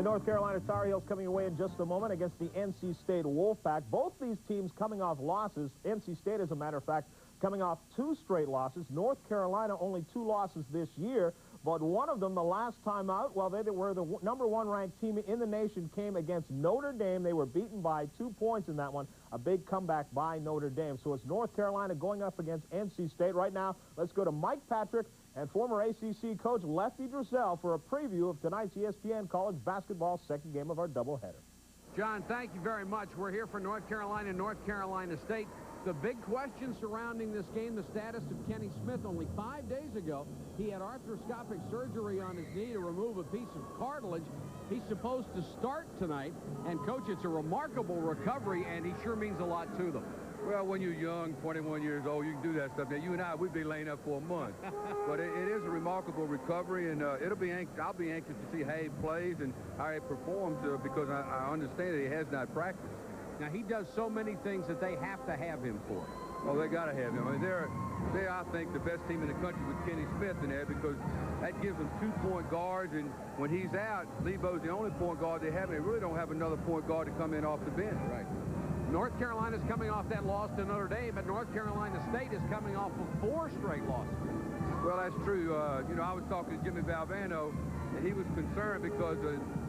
North Carolina Tar Heels coming away in just a moment against the NC State Wolfpack. Both these teams coming off losses. NC State, as a matter of fact, coming off 2 straight losses. North Carolina only 2 losses this year, but one of them, the last time out, well, they were the #1 ranked team in the nation, came against Notre Dame. They were beaten by 2 points in that one. A big comeback by Notre Dame. So it's North Carolina going up against NC State. Right now, let's go to Mike Patrick and former ACC coach Lefty Driesell for a preview of tonight's ESPN College Basketball second game of our doubleheader. John, thank you very much. We're here for North Carolina State. The big question surrounding this game, the status of Kenny Smith. Only 5 days ago, he had arthroscopic surgery on his knee to remove a piece of cartilage. He's supposed to start tonight. And, Coach, it's a remarkable recovery, and he sure means a lot to them. Well, when you're young, 21 years old, you can do that stuff. Now, you and I, we'd be laying up for a month. But it is a remarkable recovery, and I'll be anxious to see how he plays and how he performs because I understand that he has not practiced. Now, he does so many things that they have to have him for. Oh, they got to have him. I mean, they're, I think, the best team in the country with Kenny Smith in there because that gives them 2-point guards, and when he's out, Lebo's the only point guard they have, and they really don't have another point guard to come in off the bench. Right. North Carolina's coming off that loss to Notre Dame, but North Carolina State is coming off of 4 straight losses. Well, that's true. You know, I was talking to Jimmy Valvano, and he was concerned because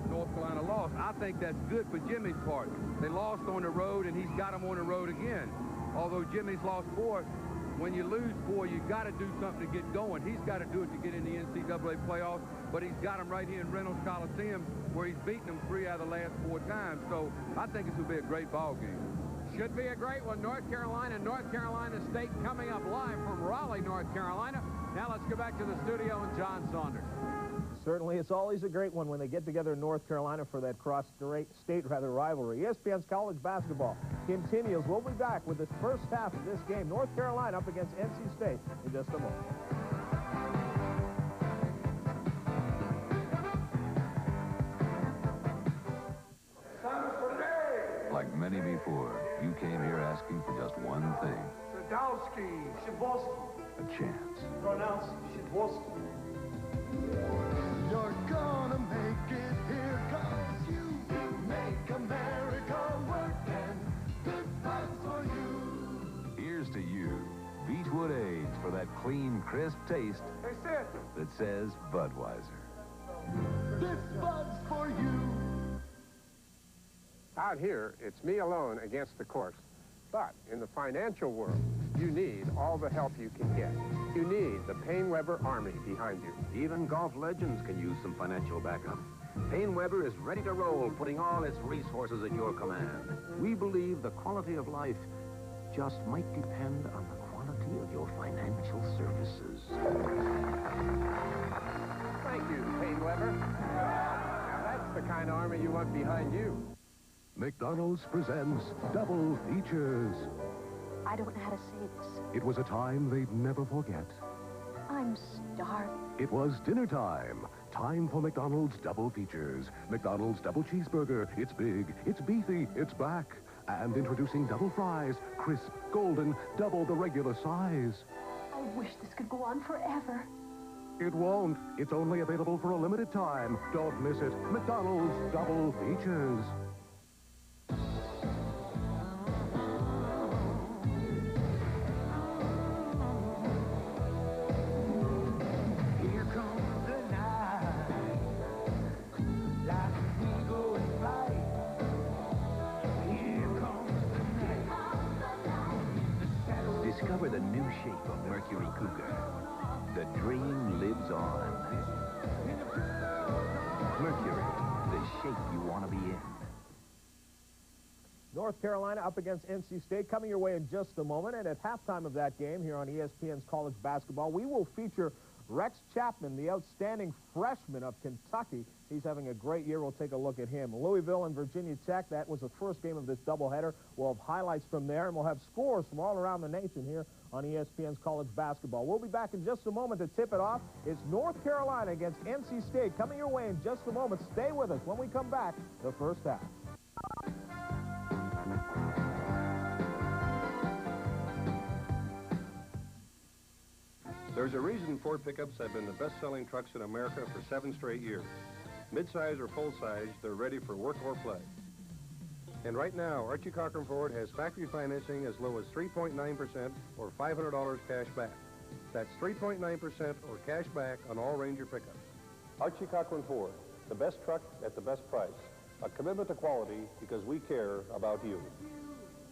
North Carolina lost. I think that's good for Jimmy's part. They lost on the road, and he's got them on the road again. Although Jimmy's lost 4, when you lose 4, you got to do something to get going. He's got to do it to get in the NCAA playoffs, but he's got them right here in Reynolds Coliseum where he's beaten them 3 out of the last 4 times. So I think this will be a great ball game. Should be a great one. North Carolina State coming up live from Raleigh, North Carolina. Now let's go back to the studio and John Saunders. Certainly, it's always a great one when they get together in North Carolina for that cross-state rivalry. ESPN's college basketball continues. We'll be back with the first half of this game. North Carolina up against NC State in just a moment. Like many before, you came here asking for just one thing. Sadowski, Shaboski. A chance. Pronounced Shaboski. You're gonna make it here, 'cause you make America work, and good fun for you. Here's to you, Beechwood Age, for that clean, crisp taste Hey, Sid. that says Budweiser. This Bud's for you. Out here, it's me alone against the course. But in the financial world, you need all the help you can get. You need the PaineWebber Army behind you. Even golf legends can use some financial backup. PaineWebber is ready to roll, putting all its resources at your command. We believe the quality of life just might depend on the quality of your financial services. Thank you, PaineWebber. Now that's the kind of army you want behind you. McDonald's presents Double Features. I don't know how to say this. It was a time they'd never forget. I'm starving. It was dinner time. Time for McDonald's Double Features. McDonald's Double Cheeseburger. It's big, it's beefy, it's back. And introducing double fries. Crisp, golden, double the regular size. I wish this could go on forever. It won't. It's only available for a limited time. Don't miss it. McDonald's Double Features. Discover the new shape of Mercury Cougar. The dream lives on. Mercury, the shape you want to be in. North Carolina up against NC State coming your way in just a moment. And at halftime of that game here on ESPN's College Basketball, we will feature Rex Chapman, the outstanding freshman of Kentucky. He's having a great year. We'll take a look at him. Louisville and Virginia Tech, that was the first game of this doubleheader. We'll have highlights from there, and we'll have scores from all around the nation here on ESPN's College Basketball. We'll be back in just a moment to tip it off. It's North Carolina against NC State coming your way in just a moment. Stay with us when we come back, the first half. There's a reason Ford pickups have been the best-selling trucks in America for 7 straight years. Mid-size or full-size, they're ready for work or play. And right now, Archie Cochran Ford has factory financing as low as 3.9% or $500 cash back. That's 3.9% or cash back on all Ranger pickups. Archie Cochran Ford, the best truck at the best price. A commitment to quality because we care about you.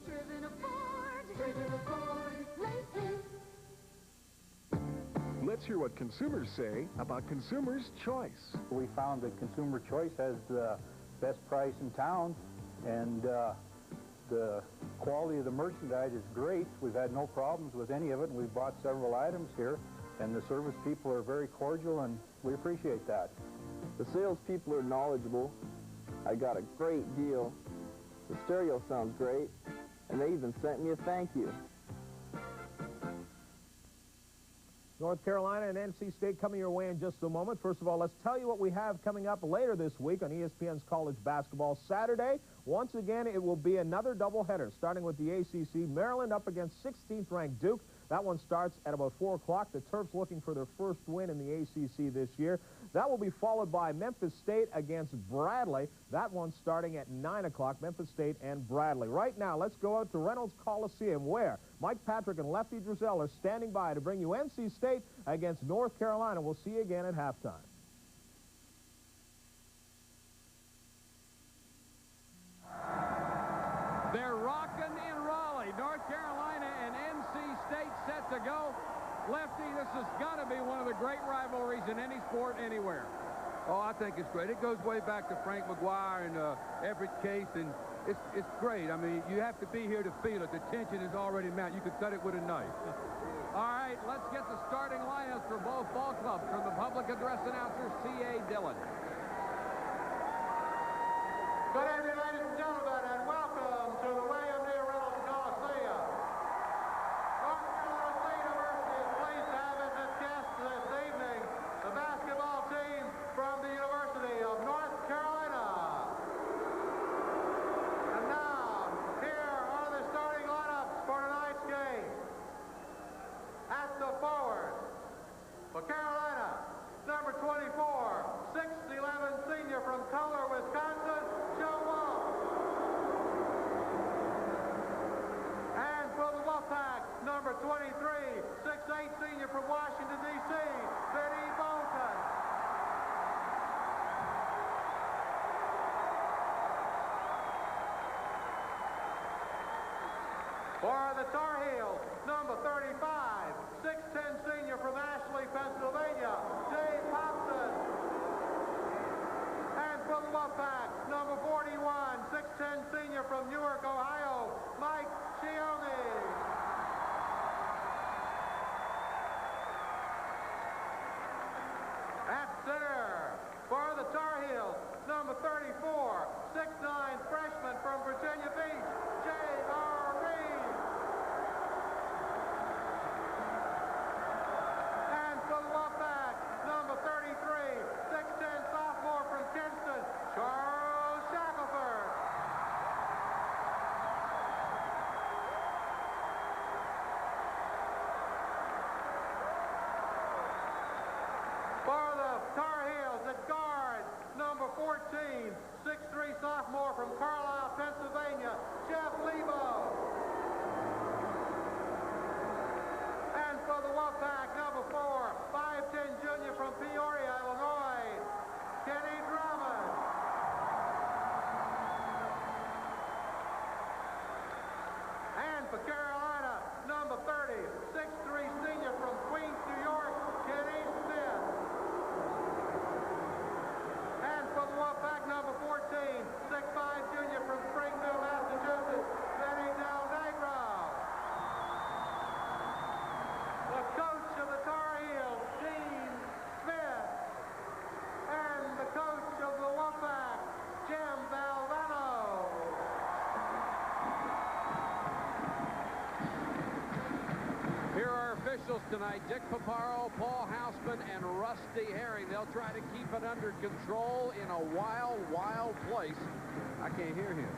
Driven a Ford, driven a Ford lately. Let's hear what consumers say about Consumers' Choice. We found that Consumer Choice has the best price in town, and the quality of the merchandise is great. We've had no problems with any of it, and we've bought several items here, and the service people are very cordial, and we appreciate that. The salespeople are knowledgeable. I got a great deal. The stereo sounds great, and they even sent me a thank you. North Carolina and NC State coming your way in just a moment. First of all, let's tell you what we have coming up later this week on ESPN's College Basketball Saturday. Once again, it will be another doubleheader, starting with the ACC. Maryland up against 16th-ranked Duke. That one starts at about 4 o'clock. The Terps looking for their first win in the ACC this year. That will be followed by Memphis State against Bradley. That one starting at 9 o'clock, Memphis State and Bradley. Right now, let's go out to Reynolds Coliseum, where Mike Patrick and Lefty Drizel are standing by to bring you NC State against North Carolina. We'll see you again at halftime. They're rocking in Raleigh. North Carolina and NC State set to go. Lefty, this has got to be one of the great rivalries in any sport anywhere. Oh, I think it's great. It goes way back to Frank McGuire and Everett Case, and it's great. I mean, you have to be here to feel it. The tension is already mounted. You could cut it with a knife. All right, let's get the starting lineups for both ball clubs from the public address announcer, C.A. Dillon. Good evening, ladies and gentlemen, and welcome to the William D. Reynolds Coliseum. North Carolina State University is pleased to have as its guest this evening the basketball team from the University of North Carolina. And now, here are the starting lineups for tonight's game. At the forward, for Carolina, number 24, 6'11" senior from Kohler, Wisconsin, Joe Wall. And for the Wolfpack, number 23, 6'8" senior from Washington, D.C., Vinny Bolton. For the Tar Heels, number 35, 6'10" senior from Ashley, Pennsylvania, Dave Hobson. And for the Wolfpack, number 41, 6'10" senior from Newark, Ohio, Mike Cioni. At center, for the Tar Heels, number 34, 6'9" freshman from Virginia Beach, J.R. Reed. And for the Wolfpack, number 33, 6'10" sophomore from Kinston, Charles Shackelford. For the Tar Heels at guard, number 14, 6'3" sophomore from Carlisle, Pennsylvania, Jeff Lebo. And for the Wolfpack, number 4, 5'10" junior from Peoria, Illinois, Kenny Drummond. And for Carolina, number 30, 6'3" senior from Queens, New York, Kenny Smith. And for the Wolfpack, number 14, 6'5" junior from Springfield, Massachusetts, Benny Del Negro. The coach of the Tar Heels, Gene Smith. And the coach of the Wolfpack, Jim Valvano. Here are officials tonight, Dick Paparo, Paul Houseman, and Rusty Herring. They'll try to keep it under control in a wild, wild place. I can't hear him.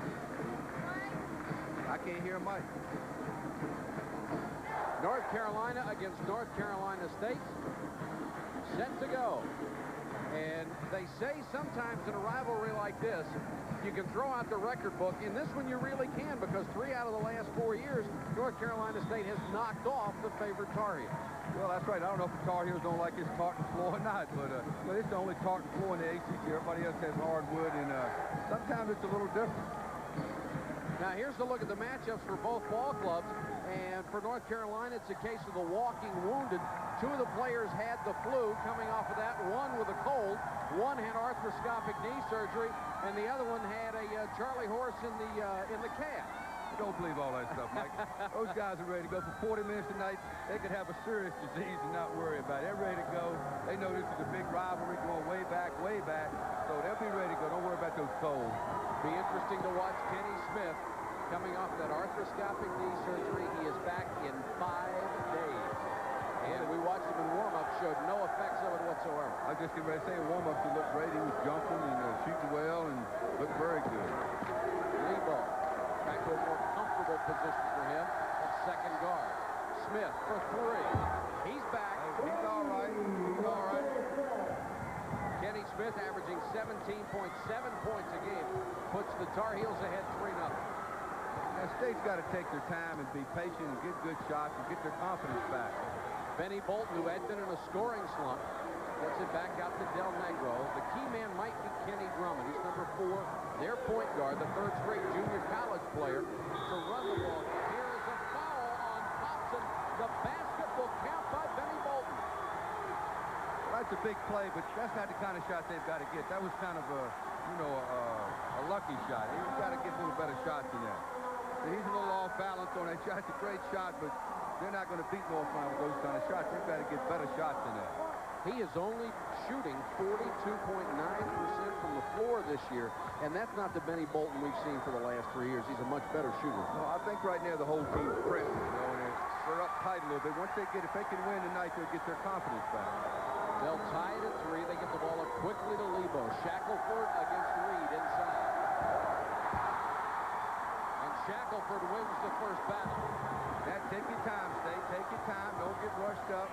I can't hear Mike. North Carolina against North Carolina State. Set to go. And they say sometimes in a rivalry like this, you can throw out the record book. In this one, you really can, because 3 out of the last 4 years, North Carolina State has knocked off the favorite Tar Heels. Well, that's right. I don't know if the Tar Heels don't like this tartan floor or not, but it's the only tartan floor in the ACC. Everybody else has hardwood, and sometimes it's a little different. Now, here's a look at the matchups for both ball clubs. And for North Carolina, it's a case of the walking wounded. 2 of the players had the flu coming off of that, one with a cold. One had arthroscopic knee surgery, and the other one had a Charlie horse in the calf. Don't believe all that stuff, Mike. Those guys are ready to go for 40 minutes a night. They could have a serious disease and not worry about it. They're ready to go. They know this is a big rivalry going way back, so they'll be ready to go. Don't worry about those colds. Be interesting to watch Kenny Smith coming off that arthroscopic knee surgery. He is back in 5 days. And we watched him in warm-up, showed no effects of it whatsoever. I was just getting ready to say, in warm-up, he looked great. He was jumping and shooting well and looked very good. Lebo back to a more comfortable position for him at second guard. Smith for 3. He's back. He's all right. He's all right. Kenny Smith averaging 17.7 points a game. Puts the Tar Heels ahead 3-0. Now, State's got to take their time and be patient and get good shots and get their confidence back. Benny Bolton, who had been in a scoring slump, gets it back out to Del Negro. The key man might be Kenny Drummond. He's number 4, their point guard, the third-straight junior college player, to run the ball. Here is a foul on Thompson. The basket will count by Benny Bolton. Well, that's a big play, but that's not the kind of shot they've got to get. That was kind of a lucky shot. He's got to get a little better shots than that. He's a little off balance on that shot. It's a great shot, but they're not going to beat North Carolina with those kind of shots. They've got to get better shots than that. He is only shooting 42.9% from the floor this year, and that's not the Benny Bolton we've seen for the last 3 years. He's a much better shooter. No, I think right now the whole team's pressing, and they're up tight a little bit. Once if they can win tonight, they'll get their confidence back. They'll tie it at 3. They get the ball up quickly to Lebo. Shackelford against Reed inside. And Shackelford wins the first battle. Take your time, State. Take your time. Don't get rushed up.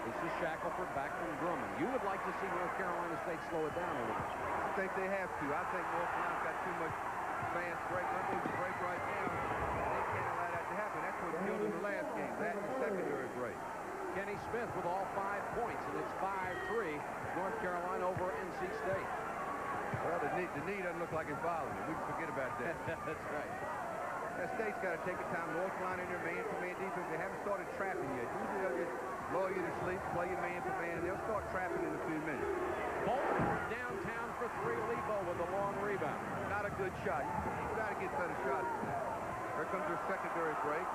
This is Shackelford back from Drummond. You would like to see North Carolina State slow it down a little bit. I think they have to. I think North Carolina's got too much fast break. They're going to break right now. They can't allow that to happen. That's what killed them the last game. That and the secondary break. Kenny Smith with all 5 points, and it's 5-3. North Carolina over NC State. Well, the knee doesn't look like it's bothering them. We can forget about that. That's right. That State's got to take a time. North Carolina in their man-to-man defense. They haven't started trapping yet. Usually they'll just lull you to sleep, play your man-to-man, and they'll start trapping in a few minutes. Bolton downtown for 3. Lebo with a long rebound. Not a good shot. You've got to get better shots than that. Here comes their secondary break.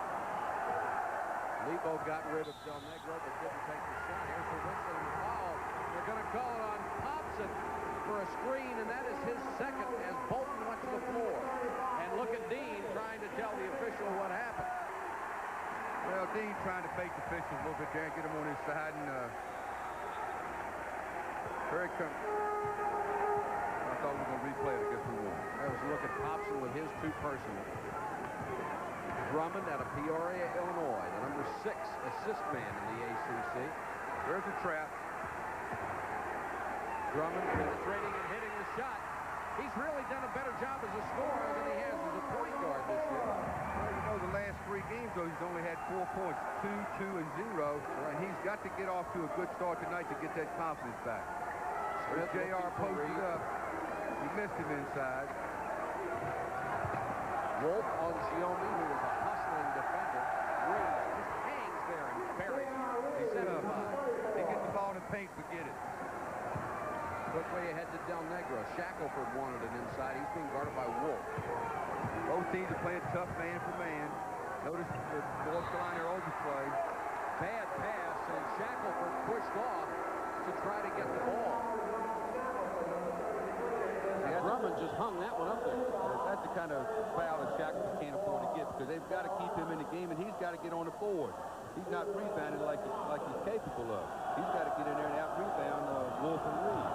Lebo got rid of Del Negro, but didn't take the shot. Here's the whistle and the foul. They're going to call it on Thompson for a screen, and that is his second as Bolton went to the floor. And look at Dean trying to tell the official what happened. Well, Dean trying to fake the official a little bit there and get him on his side, and here it comes. I thought we were going to replay it. I guess we won't. There was a look at Thompson with his 2 personal. Drummond out of Peoria, Illinois, the number 6 assist man in the ACC. There's a trap. Drummond penetrating and hitting the shot. He's really done a better job as a scorer than he has as a point guard this year. Well, you know, the last 3 games, though, he's only had 4 points, 2, 2, and 0. And he's got to get off to a good start tonight to get that confidence back. There's J.R. posted up. He missed him inside. Wolf on Shiomi, who is a hustling defender. Reed just hangs there and buries it. He's 7-5. He gets the ball in the paint, forget it. Quickly ahead to Del Negro. Shackelford wanted it inside. He's being guarded by Wolf. Both teams are playing tough man for man. Notice the North Carolina overplay. Bad pass, and Shackelford pushed off to try to get the ball. Drummond just hung that one up there. That's the kind of foul that Shackelford can't afford to get, because they've got to keep him in the game, and he's got to get on the board. He's not rebounding like he's capable of. He's got to get in there and out-rebound Wolf and Reed.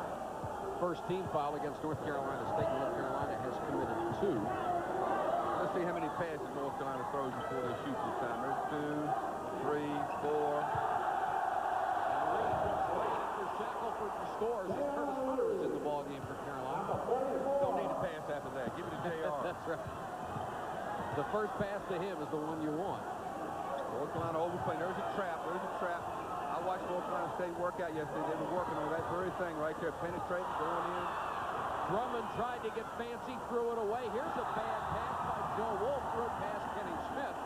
First team foul against North Carolina State. North Carolina has committed 2. Let's see how many passes North Carolina throws before they shoot this time. There's 2, 3, 4. And The first pass to him is the one you want. North Carolina overplaying. There's a trap. There's a trap. I watched North Carolina State work out yesterday. They were working on that very thing right there, penetrating, going in. Drummond tried to get fancy, threw it away. Here's a bad pass by Joe Wolf, threw it past Kenny Smith.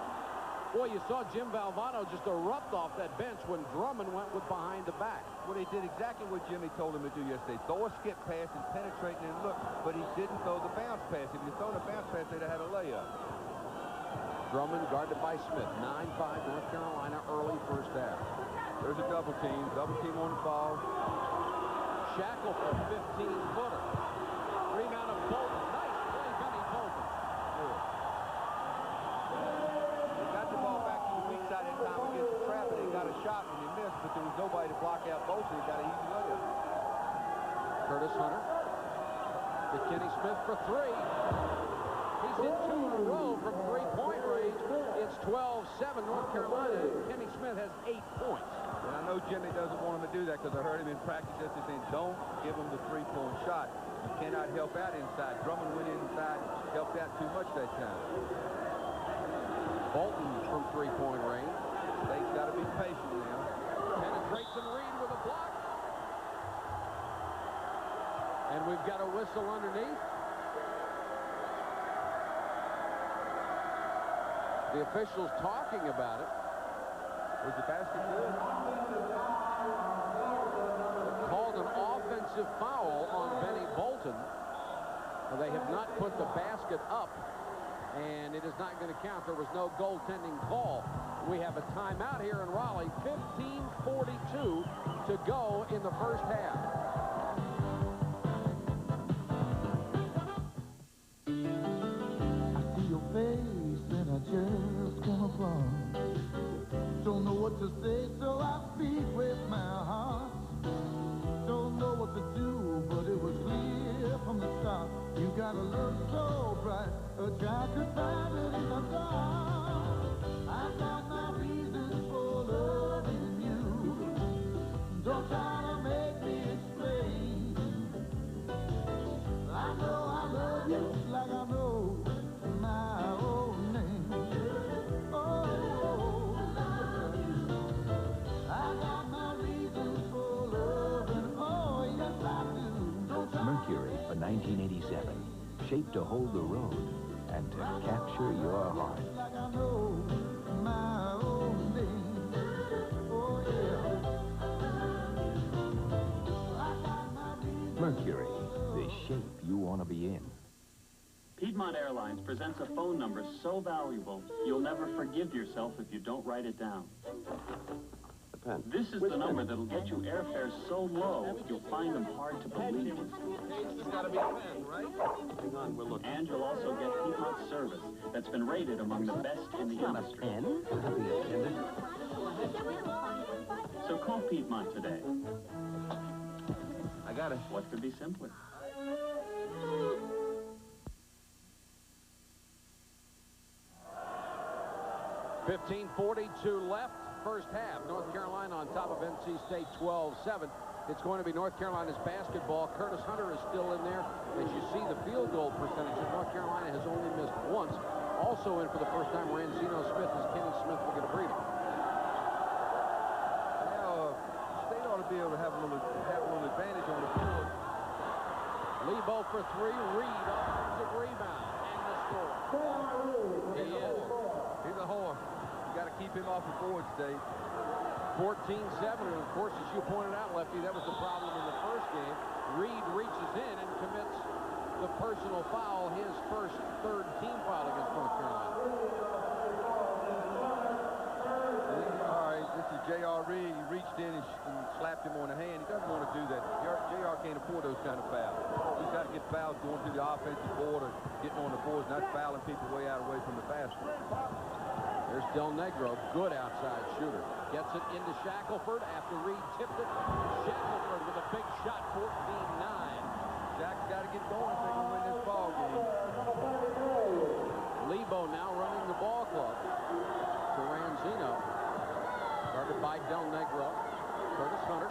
Boy, you saw Jim Valvano just erupt off that bench when Drummond went with behind the back. Well, he did exactly what Jimmy told him to do yesterday. Throw a skip pass and penetrate and look, but he didn't throw the bounce pass. If he'd thrown the bounce pass, they'd have had a layup. Drummond guarded by Smith. 9-5 North Carolina early first half. There's a double team on the ball. Shackle for 15-footer. Rebound of Bolton. Nice play, Benny Bolton. Good. He got the ball back to the weak side in time against the trap, and he got a shot and he missed, but there was nobody to block out Bolton. He got an easy layup. Curtis Hunter to Kenny Smith for three. He's hit 2 in a row from three-point range. It's 12-7 North Carolina. Kenny Smith has 8 points. And I know Jimmy doesn't want him to do that because I heard him in practice yesterday saying, don't give him the three-point shot. You cannot help out inside. Drummond went inside, helped out too much that time. Bolton from three-point range. State's got to be patient now. Penetrates and Reed with a block. And we've got a whistle underneath. The officials talking about it. Was the basket good? Called an offensive foul on Benny Bolton. Well, they have not put the basket up, and it is not going to count. There was no goaltending call. We have a timeout here in Raleigh. 15:42 to go in the first half. I see your face and I just come upon. Don't know what to say, so I speak with my heart. Don't know what to do, but it was clear from the start. You got a look so bright, a child could find it in the dark. I got my reasons for loving you. Don't try to make me explain. I know I love you like I know my own name. Oh, I got my reasons for loving. Oh, yes, I do. Mercury for 1987. Shaped to hold the road and to capture your heart. Like I know my own name. Oh, yeah. Mercury, the shape you want to be in. Piedmont Airlines presents a phone number so valuable, you'll never forgive yourself if you don't write it down. This is the number that'll get you airfares so low, you'll find them hard to believe. It's got to be a pen, right? Hang on, we're looking. And you'll also get Piedmont service that's been rated among the best in the industry. So call Piedmont today. I got it. What could be simpler? $15:42 left, first half. North Carolina on top of NC State 12-7. It's going to be North Carolina's basketball. Curtis Hunter is still in there. As you see, the field goal percentage of North Carolina has only missed once. Also in for the first time, Rancino Smith, as Kenny Smith will get a breather. Now, State ought to be able to have a little advantage on the field. Lebo for three. Reed, offensive rebound, and the score. He is. He's a horse. You got to keep him off the board, State. 14-7, and of course, as you pointed out, Lefty, that was the problem in the first game. Reed reaches in and commits the personal foul, his first third team foul against North Carolina. All right, this is J.R. Reed. He reached in and slapped him on the hand. He doesn't want to do that. J.R. can't afford those kind of fouls. He's got to get fouls going through the offensive board or getting on the boards, not fouling people way away from the basket. There's Del Negro, good outside shooter. Gets it into Shackelford after Reed tipped it. Shackelford with a big shot, 14-9. Jack's got to get going if they're going to win this ball game. Lebo now running the ball club to Rancino. Guarded by Del Negro. Curtis Hunter.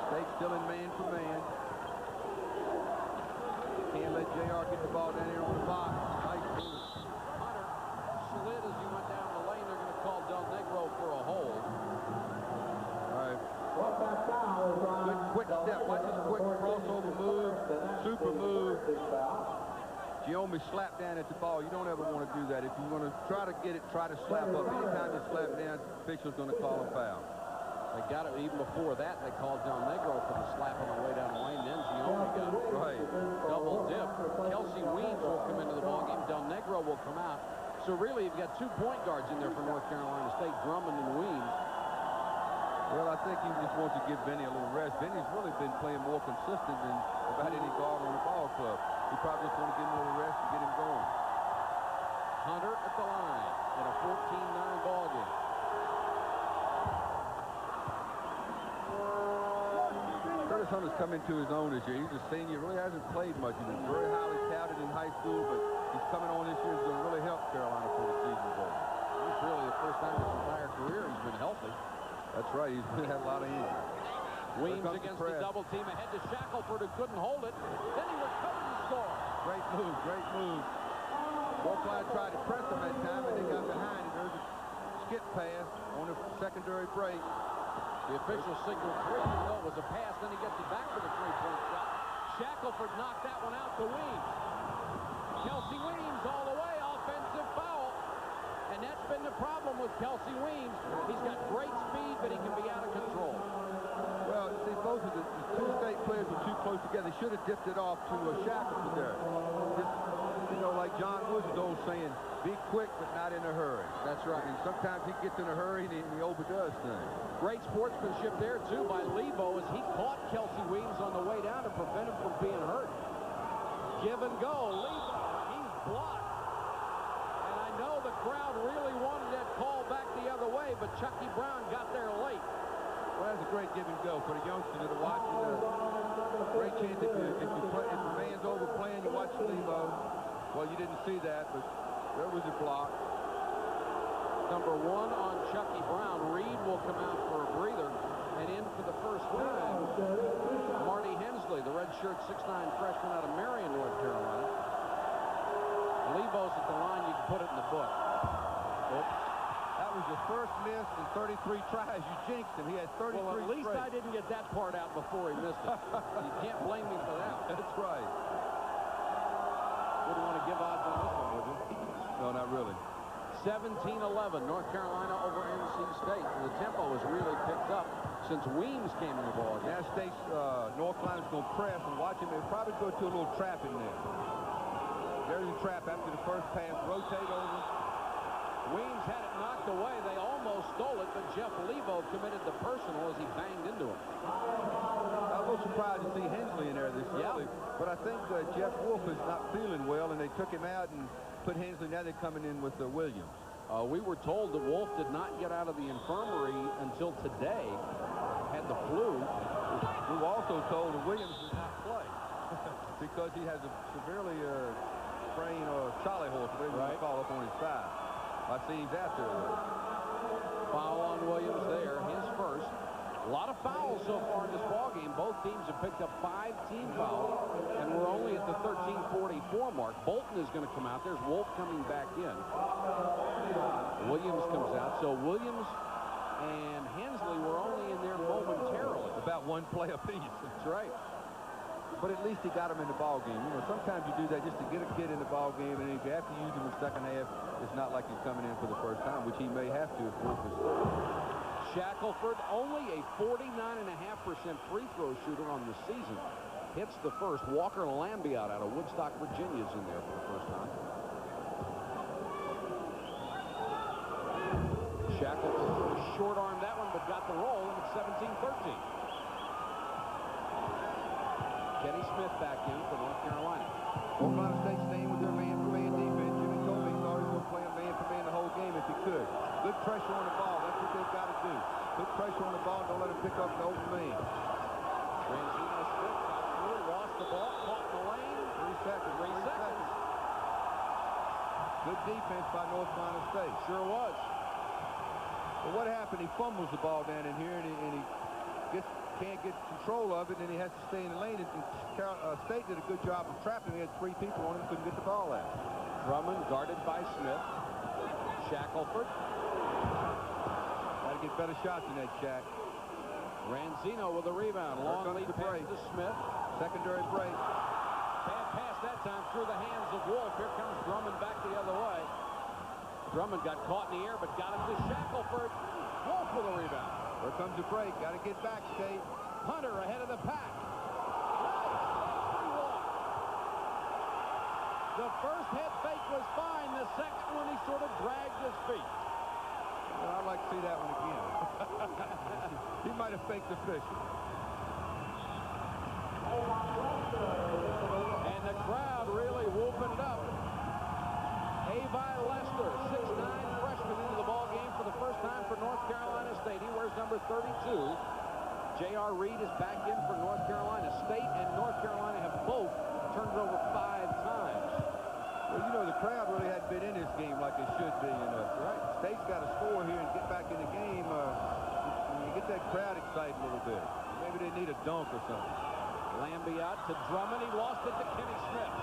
State still in man for man. Can't let JR get the ball down here on the box. Nice move. Hunter slid as he went down the lane. They're going to call Del Negro for a hold. All right. Good quick step. Watch this quick crossover move. Super move. Giomi slapped down at the ball. You don't ever want to do that. If you're going to try to get it, try to slap up. Anytime you slap down, the official's going to call a foul. They got it even before that. They called Del Negro for the slap on the way down the lane. Then Giomi got it. Right. Double dip. Kelsey Weems will come into the ballgame. Del Negro will come out. So really, you've got 2 point guards in there for North Carolina State, Drummond and Weems. Well, I think he just wants to give Benny a little rest. Benny's really been playing more consistent than about any guard on the ball club. He probably just want to give him a little rest and get him going. Hunter at the line in a 14-9 ball game. Curtis Hunter's come into his own this year. He's a senior, really hasn't played much. He was very highly touted in high school, but he's coming on this year. He's going to really help Carolina for the season. It's really the first time in his entire career he's been healthy. That's right. He's had a lot of injuries. Weems against the double team ahead to Shackelford, who couldn't hold it. Then he recovered and scored. Great move, great move. Northline tried to press him that time, and they got behind it. There's a skip pass on a secondary break. The official signaled 3. No, it was a pass. Then he gets it back for the 3-point shot. Shackelford knocked that one out to Weems. Kelsey Weems all the way. Offensive foul. And that's been the problem with Kelsey Weems. He's got great speed, but he can be out of control. Well, see, both of the 2 state players were too close together. They should have dipped it off to Shackelford there. Just, you know, like John Woods' old saying, be quick but not in a hurry. That's right. And sometimes he gets in a hurry and he overdoes things. Great sportsmanship there, too, by Lebo as he caught Kelsey Weems on the way down to prevent him from being hurt. Give and go. Lebo, he's blocked. No, the crowd really wanted that call back the other way, but Chucky Brown got there late. Well, that's a great give and go for the youngsters that are watching. Great chance if the man's overplaying, you watch Lebo. Well, you didn't see that, but there was a block. Number 1 on Chucky Brown. Reed will come out for a breather, and in for the first time, Marty Hensley, the redshirt 6'9" freshman out of Marion, North Carolina. Lebo's at the line. You can put it in the book. Oops. That was his first miss in 33 tries. You jinxed him. He had 33 Well, at least I didn't get that part out before he missed it. You can't blame me for that. That's right. Wouldn't want to give odds on this one, would you? No, not really. 17-11, North Carolina over NC State. The tempo has really picked up since Weems came in the ball. Now State's North Carolina's going to press and watch him. They'll probably go to a little trap in there. There's a trap after the first pass. Rotate over. Weems had it knocked away. They almost stole it, but Jeff Lebo committed the personal as he banged into him. I was surprised to see Hensley in there this early, but I think Jeff Wolf is not feeling well, and they took him out and put Hensley. Now they're coming in with Williams. We were told that Wolf did not get out of the infirmary until today. Had the flu. We were also told that Williams does not play because he has a severely sprained Charlie horse, whatever you want to call up on his side. I see he's out there. Foul on Williams there, his first. A lot of fouls so far in this ballgame. Both teams have picked up 5 team fouls, and we're only at the 13:44 mark. Bolton is going to come out. There's Wolf coming back in. Williams comes out. So Williams and Hensley were only in there momentarily. About 1 play apiece. That's right. But at least he got him in the ball game. You know, sometimes you do that just to get a kid in the ball game, and if you have to use him in the second half, it's not like he's coming in for the first time, which he may have to if Wolf is scoring. Shackelford, only a 49.5% free throw shooter on the season. Hits the first. Walker Lambiot out of Woodstock, Virginia is in there for the first time. Shackelford short-armed that one, but got the roll, and it's 17-13. Kenny Smith back in for North Carolina. North Carolina State staying with their man-for-man defense. Jimmy told me he thought he was going to play a man-for-man the whole game if he could. Good pressure on the ball. That's what they've got to do. Put pressure on the ball. Don't let him pick up the open man. Branzino Smith got through, lost the ball, caught in the lane. 3 seconds. 3 seconds. Good defense by North Carolina State. Sure was. But what happened? He fumbles the ball down in here, and he gets can't get control of it, and he has to stay in the lane. And State did a good job of trapping him. He had 3 people on him, couldn't get the ball out. Drummond guarded by Smith. Shackelford. Got to get better shots than that, Shaq. Ranzino with a rebound. Long lead pass to Smith. Secondary break. Bad pass that time through the hands of Wolf. Here comes Drummond back the other way. Drummond got caught in the air, but got him to Shackelford. Wolf with a rebound. Here comes the break. Got to get back, State. Hunter ahead of the pack. The first head fake was fine. The second one, he sort of dragged his feet. Well, I'd like to see that one again. He might have faked the fish. And the crowd really whooping it up. Avi Lester, 6'9", freshman into the ball game for the first time for North Carolina State. He wears number 32. J.R. Reed is back in for North Carolina State, and North Carolina have both turned it over 5 times. Well, you know, the crowd really hadn't been in this game like it should be. And right. State's got to score here and get back in the game. You get that crowd excited a little bit. Maybe they need a dunk or something. Lambiot to Drummond. He lost it to Kenny Smith.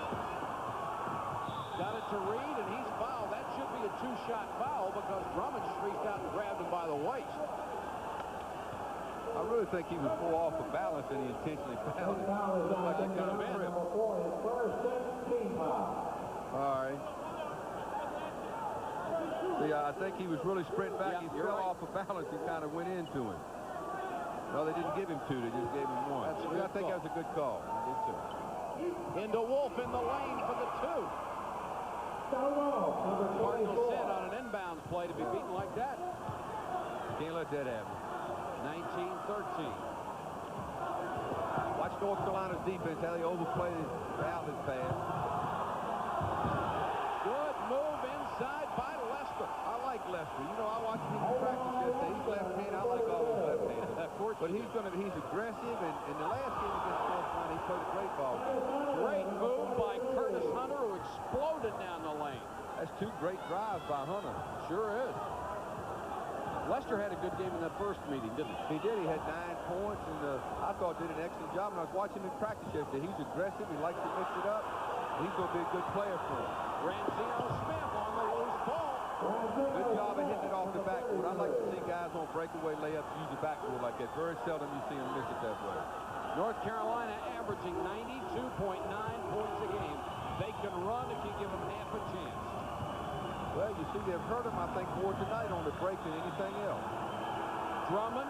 Got it to Reed, and he's fouled. That should be a 2-shot foul because Drummond just reached out and grabbed him by the waist. I really think he was more off of balance than he intentionally fouled it. Looked like that kind of trip. All right. See, I think he was really sprinting back. He fell off of balance. He kind of went into him. No, they didn't give him 2. They just gave him 1. I think that was a good call. I did too. Into Wolf in the lane for the 2. Cardinal said on an inbound play to be beaten like that. Can't let that happen. 19-13. Watch North Carolina's defense, how they overplay the outlet pass. Good move inside by Lester. I like Lester. You know, I watched him in practice yesterday. He's left-handed. I like all those left-handed. Of course. But he's aggressive, and in the last game against North Carolina, he played a great ball. Great move by Curtis Hunter, who exploded down the lane. That's 2 great drives by Hunter. Sure is. Lester had a good game in that first meeting, didn't he? He did. He had 9 points, and I thought did an excellent job. And I was watching him in practice yesterday. He's aggressive. He likes to mix it up. He's going to be a good player for him. Ranzino Smith on the loose ball. Good job of hitting it off the backboard. I like to see guys on breakaway layups use the backboard like that. Very seldom you see them miss it that way. North Carolina averaging 92.9 points a game. They can run if you give them half a chance. Well, you see, they've hurt him, I think, more tonight on the break than anything else. Drummond,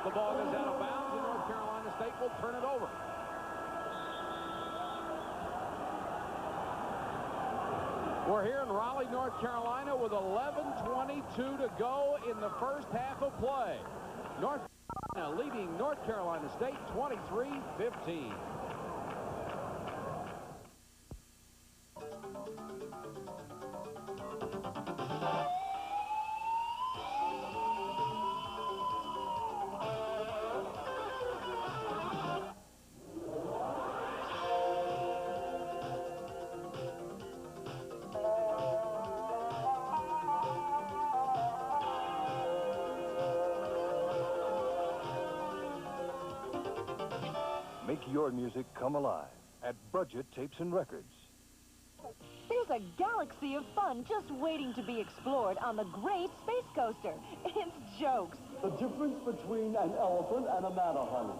the ball goes out of bounds, and North Carolina State will turn it over. We're here in Raleigh, North Carolina, with 11:22 to go in the first half of play. North Carolina leading North Carolina State 23-15. Make your music come alive at Budget Tapes and Records. There's a galaxy of fun just waiting to be explored on the Great Space Coaster. It's jokes. The difference between an elephant and a matter, honey.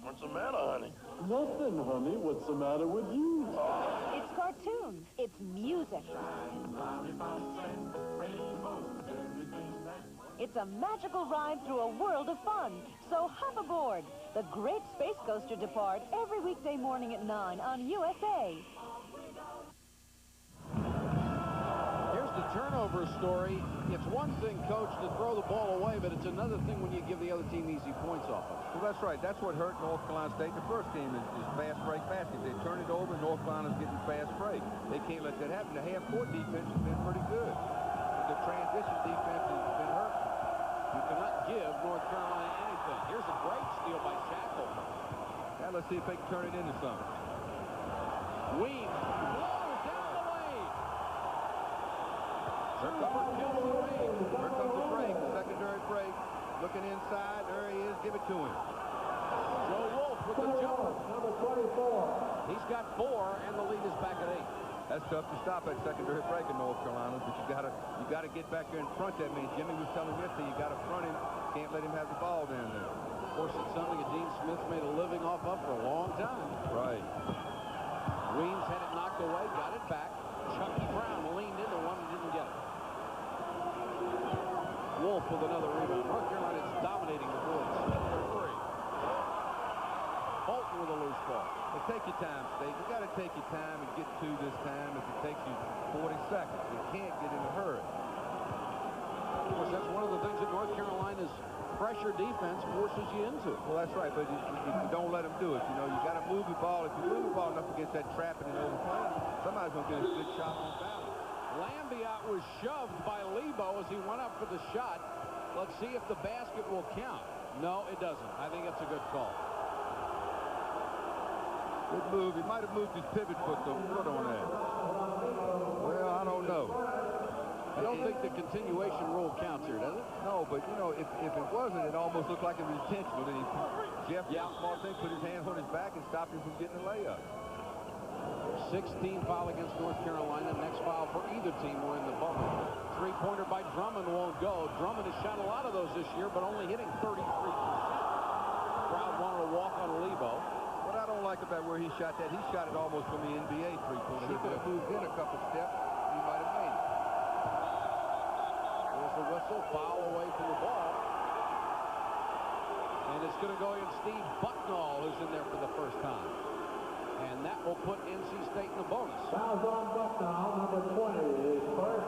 What's the matter, honey? Nothing, honey. What's the matter with you? It's cartoons. It's music. It's a magical ride through a world of fun. So hop aboard. The Great Space Coaster depart every weekday morning at 9 on USA. Here's the turnover story. It's one thing, Coach, to throw the ball away, but it's another thing when you give the other team easy points off of it. Well, that's right. That's what hurt North Carolina State the first game is fast break baskets. They turn it over, North Carolina's getting fast break. They can't let that happen. The half-court defense has been pretty good. The transition defense has been hurt. You cannot give North Carolina anything. Here's a great steal by Shackelford. Now let's see if they can turn it into something. Weems blows down the lane. Turnover kills the lane. Here comes the break, secondary break. Looking inside, there he is. Give it to him. Joe Wolf with the jumper. Number 24. He's got 4, and the lead is back at 8. That's tough to stop that secondary break in North Carolina, but you gotta get back there and front that man. Jimmy was telling me yesterday, you gotta front him. Can't let him have the ball down there. Of course, it's something that Dean Smith made a living off of for a long time. Right. Weems had it knocked away, got it back. Chucky Brown leaned into one and didn't get it. Wolf with another rebound. North Carolina is dominating the boards. 3. Bolton with a loose ball. Well, take your time, State. You got to take your time and get to this time if it takes you 40 seconds. You can't get in a hurry. Of course, that's one of the things that North Carolina's pressure defense forces you into. Well, that's right, but you don't let them do it. You know, you got to move the ball. If you move the ball enough against that trapping and overplaying, somebody's going to get a good shot on balance. Lambiot was shoved by Lebo as he went up for the shot. Let's see if the basket will count. No, it doesn't. I think it's a good call. Good move. He might have moved his pivot foot on that. Well, I don't know. I don't think the continuation rule counts here, does it? No, but, you know, if it wasn't, it almost looked like it was intentional. Then Jeff Martin put his hand on his back and stopped him from getting a layup. 16 foul against North Carolina. Next foul for either team will in the bubble. Three-pointer by Drummond won't go. Drummond has shot a lot of those this year, but only hitting 33%. Crowd wanted to walk on Lebo. What I don't like about where he shot that, he shot it almost from the NBA three-pointer. He could have moved in a couple steps. He might have made it. There's the whistle. Foul away from the ball. And it's going to go against Steve Bucknall, who's in there for the first time. And that will put NC State in the bonus. Fouls on Bucknall, number 20. His first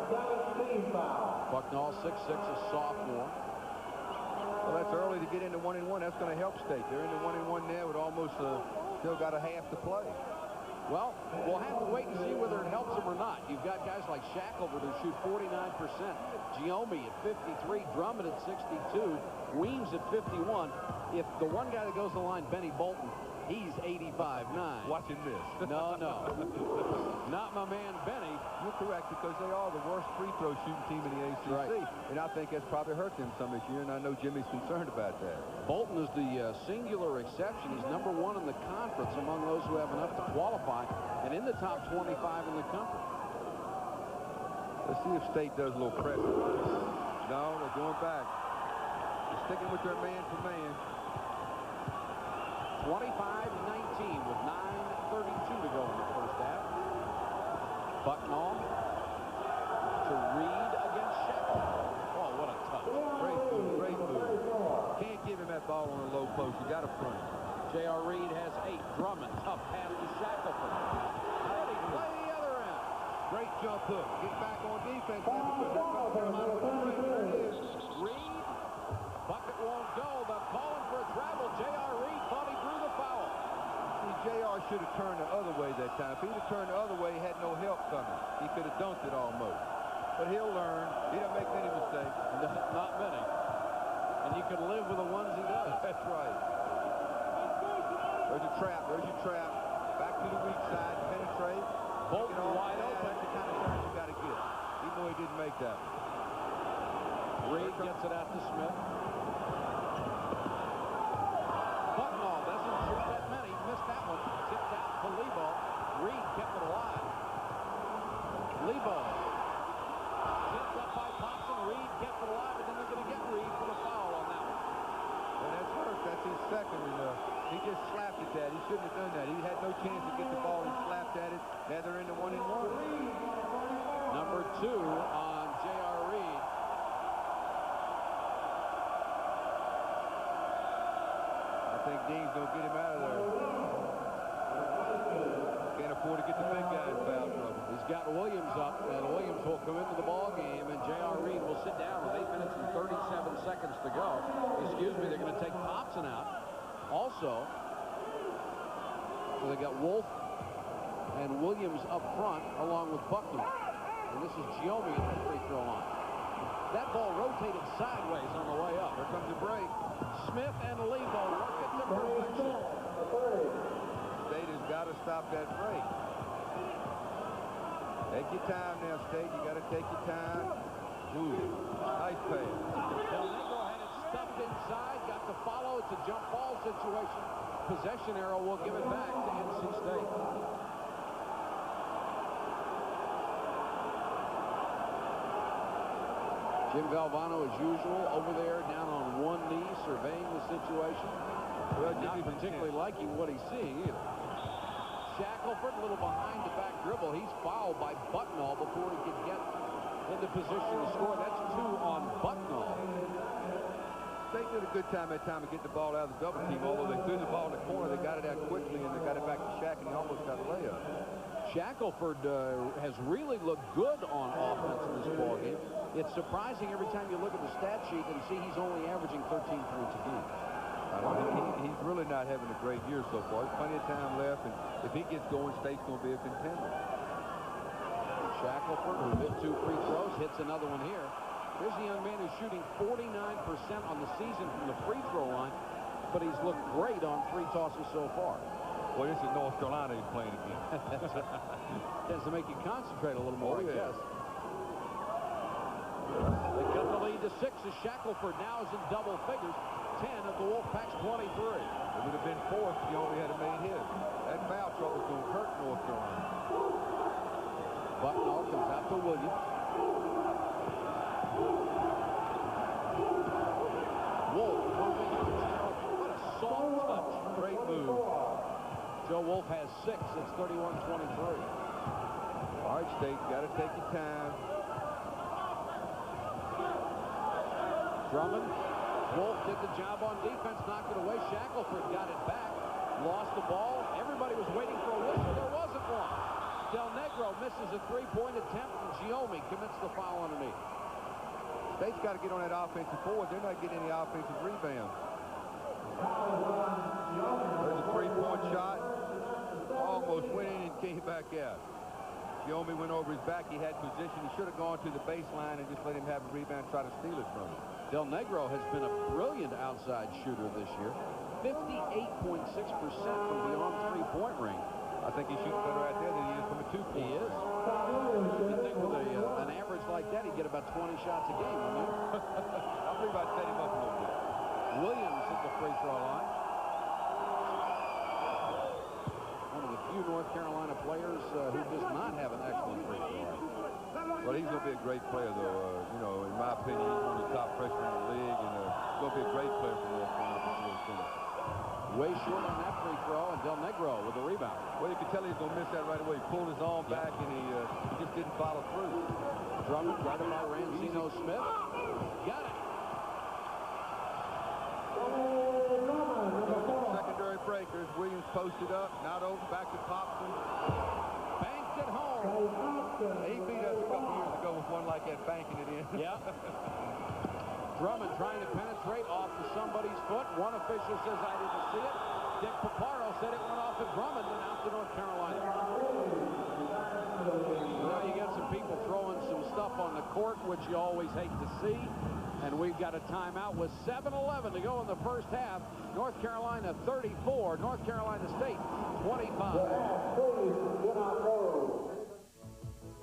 17 foul. Bucknall, 6'6", a sophomore. Well, that's early to get into 1-and-1. That's going to help State. They're in the 1-and-1 now with almost still got a half to play. Well, we'll have to wait and see whether it helps them or not. You've got guys like Shackelford who shoot 49%, Giombi at 53, Drummond at 62, Weems at 51. If the one guy that goes to the line, Benny Bolton, he's 85-9. Watching this. No. Not my man Benny. You're correct, because they are the worst free throw shooting team in the ACC. Right. And I think that's probably hurt them some this year, and I know Jimmy's concerned about that. Bolton is the singular exception. He's number 1 in the conference among those who have enough to qualify, and in the top 25 in the country. Let's see if State does a little pressing. No, they're going back. They're sticking with their man for man. 25-19 with 9:32 to go in the first half. Bucknall to Reed against Shackelford. Oh, what a touch. Great move. Can't give him that ball on a low post. You got to front him. J.R. Reed has 8. Drummond, tough pass to Shackelford. How did he play the other end? Great jump hook. Get back on defense. There it is. Reed. Bucket won't go. They're calling for a travel. J.R. Reed thought he drew the foul. See, J.R. should have turned the other way that time. If he'd have turned the other way, he had no help coming. He could have dunked it almost. But he'll learn. He don't make many mistakes. Not many. And you can live with the ones he does. That's right. There's a trap. There's your trap. Back to the weak side. Penetrate. Bolton wide open. That's the kind of shot you got to get. Even though he didn't make that one. Reed gets it out to Smith. Bucknall doesn't shoot that many. Missed that one. Tipped out to Lebo. Reed kept it alive. Lebo. Tipped up by Thompson. Reed kept it alive, and then they're going to get Reed for the foul on that one. And that's hurt. That's his second. He just slapped at that. He shouldn't have done that. He had no chance to get the ball. He slapped at it. Now they're in the 1-and-1. Number 2 on J.R. Reed. I think Dean's going to get him out of there. Can't afford to get the big guy in foul trouble. He's got Williams up, and Williams will come into the ball game, and J.R. Reed will sit down with 8 minutes and 37 seconds to go. Excuse me, they're going to take Thompson out. Also, so they got Wolf and Williams up front, along with Bucknall. And this is Giombi at the free throw line. That ball rotated sideways on the way up. Here comes the break. Smith and Lebo work it to perfection. State has got to stop that break. Take your time now, State. You got to take your time. Ooh, nice pass. Delnego had it stuffed inside, got to follow. It's a jump ball situation. Possession arrow will give it back to NC State. Jim Valvano, as usual, over there down on one knee, surveying the situation. Well, not particularly liking what he's seeing either. Shackelford, a little behind the back dribble. He's fouled by Buttonall before he could get into position to score. That's 2 on Buttonall. State did a good time that time to get the ball out of the double team. Although they threw the ball in the corner, they got it out quickly, and they got it back to Shack, and he almost got a layup. Shackelford has really looked good on offense in this ballgame. It's surprising every time you look at the stat sheet and see he's only averaging 13 points a game. He's really not having a great year so far. There's plenty of time left, and if he gets going, State's going to be a contender. Shackelford, who hit 2 free throws, hits another one here. Here's a young man who's shooting 49% on the season from the free throw line, but he's looked great on 3 tosses so far. Well, this is North Carolina he's playing against. Tends to make you concentrate a little more, I guess. They cut the lead to 6 as Shackelford now is in double figures. 10 of the Wolfpack's 23. It would have been 4 if you only had a made hit. That foul trouble is going to hurt North Carolina. Buttonall comes out to Williams. Wolf moving on. What a soft touch. Great move. Joe Wolf has 6. It's 31-23. All right, State, got to take your time. Drummond. Wolf did the job on defense, knocked it away. Shackelford got it back, lost the ball. Everybody was waiting for a whistle. There wasn't one. Del Negro misses a 3-point attempt, and Giomi commits the foul underneath. State's got to get on that offensive board. They're not getting any offensive rebound. There's a 3-point shot. Almost went in and came back out. Giomi went over his back. He had position. He should have gone to the baseline and just let him have a rebound, try to steal it from him. Del Negro has been a brilliant outside shooter this year. 58.6% from beyond 3-point range. I think he shoots better out there than he is from a 2-point. He is. You'd think with an average like that, he'd get about 20 shots a game, wouldn't you? I believe I'd set him up a little bit. Williams at the free throw line. One of the few North Carolina players who does not have an excellent free throw line. Well, he's going to be a great player, though. You know, in my opinion, he's one of the top freshmen in the league, and he's going to be a great player for North Carolina before he's finished. Way short on that free throw, and Del Negro with the rebound. Well, you could tell he's going to miss that right away. He pulled his arm back, and he just didn't follow through. Drummond guarded by Rancino Smith. Got it. Secondary breakers. Williams posted up, not open, back to Popson. Banked it home. He beat us a couple years ago with one like that, banking it in. Yeah. Drummond trying to penetrate off of somebody's foot. One official says, I didn't see it. Dick Paparo said it went off of Drummond and out to North Carolina. Now you got some people throwing some stuff on the court, which you always hate to see. And we've got a timeout with 7:11 to go in the first half. North Carolina 34, North Carolina State 25.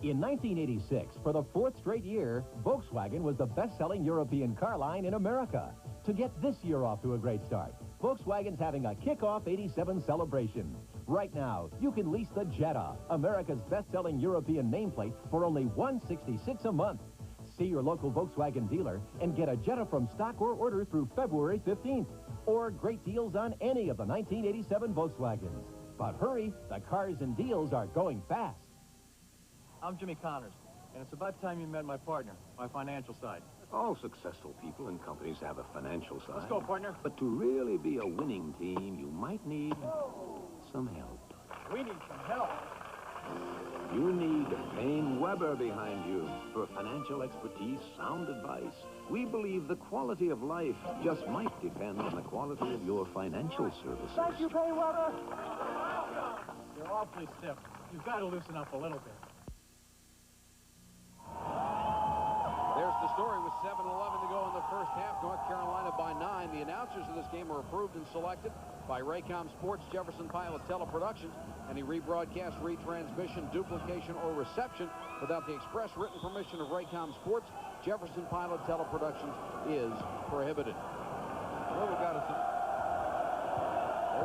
In 1986, for the 4th straight year, Volkswagen was the best-selling European car line in America. To get this year off to a great start, Volkswagen's having a kickoff 87 celebration. Right now, you can lease the Jetta, America's best-selling European nameplate, for only $166 a month. See your local Volkswagen dealer and get a Jetta from stock or order through February 15th. Or great deals on any of the 1987 Volkswagens. But hurry, the cars and deals are going fast. I'm Jimmy Connors, and it's about time you met my partner, my financial side. All successful people and companies have a financial side. Let's go, partner. But to really be a winning team, you might need some help. We need some help. You need Payne Weber behind you for financial expertise, sound advice. We believe the quality of life just might depend on the quality of your financial services. Thank you, Payne Weber. You're awfully stiff. You've got to loosen up a little bit. There's the story with 7:11 to go in the first half. North Carolina by 9. The announcers of this game are approved and selected by Raycom Sports, Jefferson Pilot Teleproductions. Any rebroadcast, retransmission, duplication, or reception without the express written permission of Raycom Sports, Jefferson Pilot Teleproductions is prohibited. Well, we've got a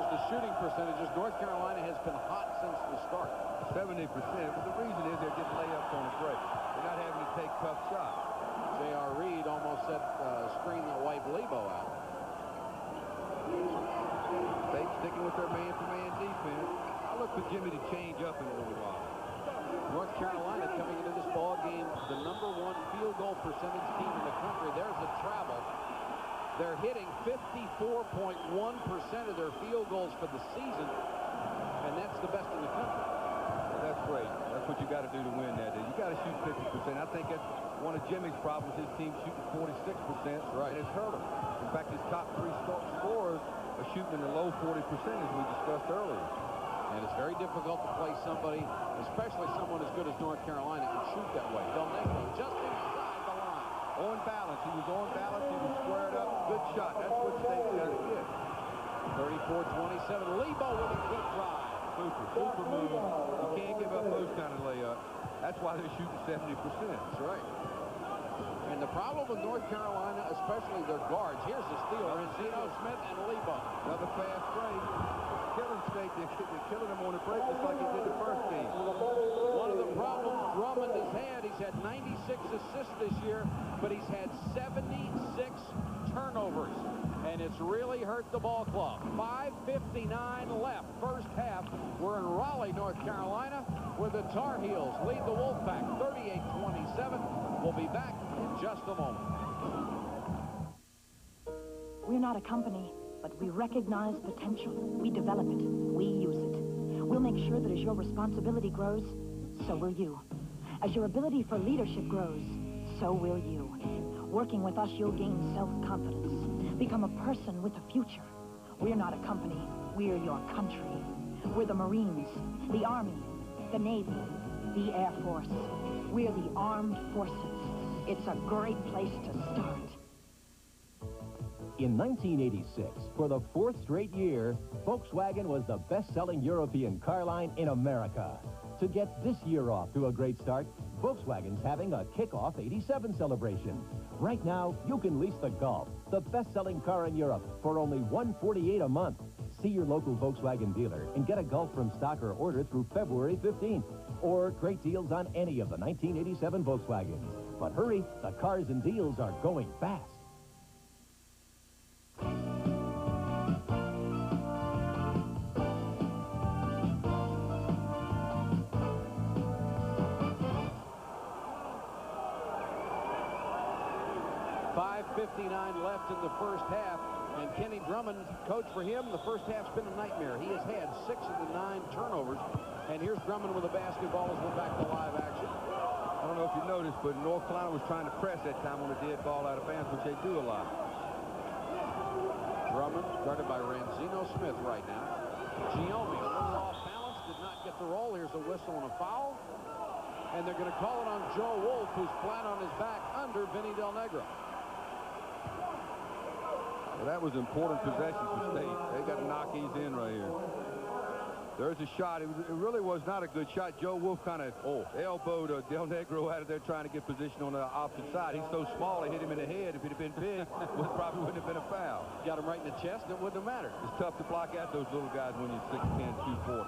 the shooting percentages, North Carolina has been hot since the start. 70%, but the reason is they're getting layups on a break. They're not having to take tough shots. J.R. Reed almost set screen that wiped Lebo out. State sticking with their man-to-man defense. I look for Jimmy to change up in a little while. North Carolina coming into this ball game, the #1 field goal percentage team in the country. There's a travel. They're hitting 54.1% of their field goals for the season, and that's the best in the country. That's great. That's what you got to do to win that day. You got to shoot 50%. I think that's one of Jimmy's problems. His team shooting 46%, right, and it's hurt him. In fact, his top 3 scorers are shooting in the low 40% as we discussed earlier. And it's very difficult to play somebody, especially someone as good as North Carolina, and shoot that way. Del Negro just inside the line. On balance. He was on balance. He was squared up. Good shot. That's what State's got to get. 34-27. Lebo with a good drive. Super move. You can't give up those kind of layups. That's why they're shooting 70%. That's right. And the problem with North Carolina, especially their guards, here's the steal. Rancino, Smith, and Lebo. Another fast break. Killing State. They're killing them on the break just like he did the first game. One of the problems Drummond has had, he's had 96 assists this year, but he's had 76 turnovers. And it's really hurt the ball club. 5:59 left, first half. We're in Raleigh, North Carolina, where the Tar Heels lead the Wolfpack 38-27. We'll be back in just a moment. We're not a company, but we recognize potential. We develop it. We use it. We'll make sure that as your responsibility grows, so will you. As your ability for leadership grows, so will you. Working with us, you'll gain self-confidence. Become a person with a future. We're not a company. We're your country. We're the Marines, the Army, the Navy, the Air Force. We're the armed forces. It's a great place to start. In 1986, for the 4th straight year, Volkswagen was the best-selling European car line in America. To get this year off to a great start, Volkswagen's having a Kickoff 87 celebration. Right now, you can lease the Golf, the best-selling car in Europe, for only $148 a month. See your local Volkswagen dealer and get a Golf from stock or order through February 15th. Or great deals on any of the 1987 Volkswagens. But hurry, the cars and deals are going fast. .59 left in the first half, and Kenny Drummond, coach for him, the first half's been a nightmare. He has had 6 of the 9 turnovers, and here's Drummond with a basketball as we're back to live action. I don't know if you noticed, but North Carolina was trying to press that time on a dead ball out of bounds, which they do a lot. Drummond guarded by Rancino Smith right now. Giommi, a little off balance, did not get the roll. Here's a whistle and a foul, and they're going to call it on Joe Wolf, who's flat on his back under Vinny Del Negro. Well, that was important possession for State. They got to knock these in right here. There's a shot. It really was not a good shot. Joe Wolf kind of elbowed Del Negro out of there trying to get position on the opposite side. He's so small, he hit him in the head. If it had been big, it probably wouldn't have been a foul. Got him right in the chest, and it wouldn't have mattered. It's tough to block out those little guys when you're 6'10", 240.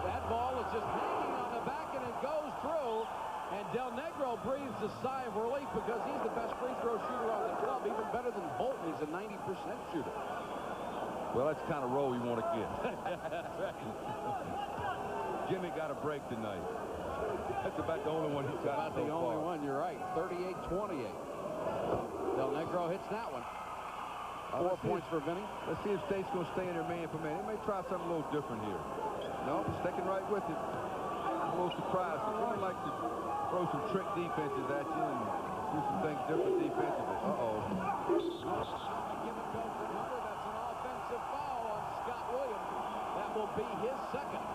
That ball is just hanging on the back, and it goes through. And Del Negro breathes a sigh of relief because he's the best free throw shooter on the club, even better than Bolton. He's a 90% shooter. Well, that's the kind of roll you want to get. That's right. Jimmy got a break tonight. That's about the only one he's got. About the only one, you're right. 38-28. Del Negro hits that one. 4 points for Vinny. Let's see if State's going to stay in their man for man. They may try something a little different here. No, sticking right with it. I'm a little surprised. Jimmy likes to throw some trick defenses at you and do some things different defensively. Give it goes for Hunter. That's an offensive foul on Scott Williams. That will be his second.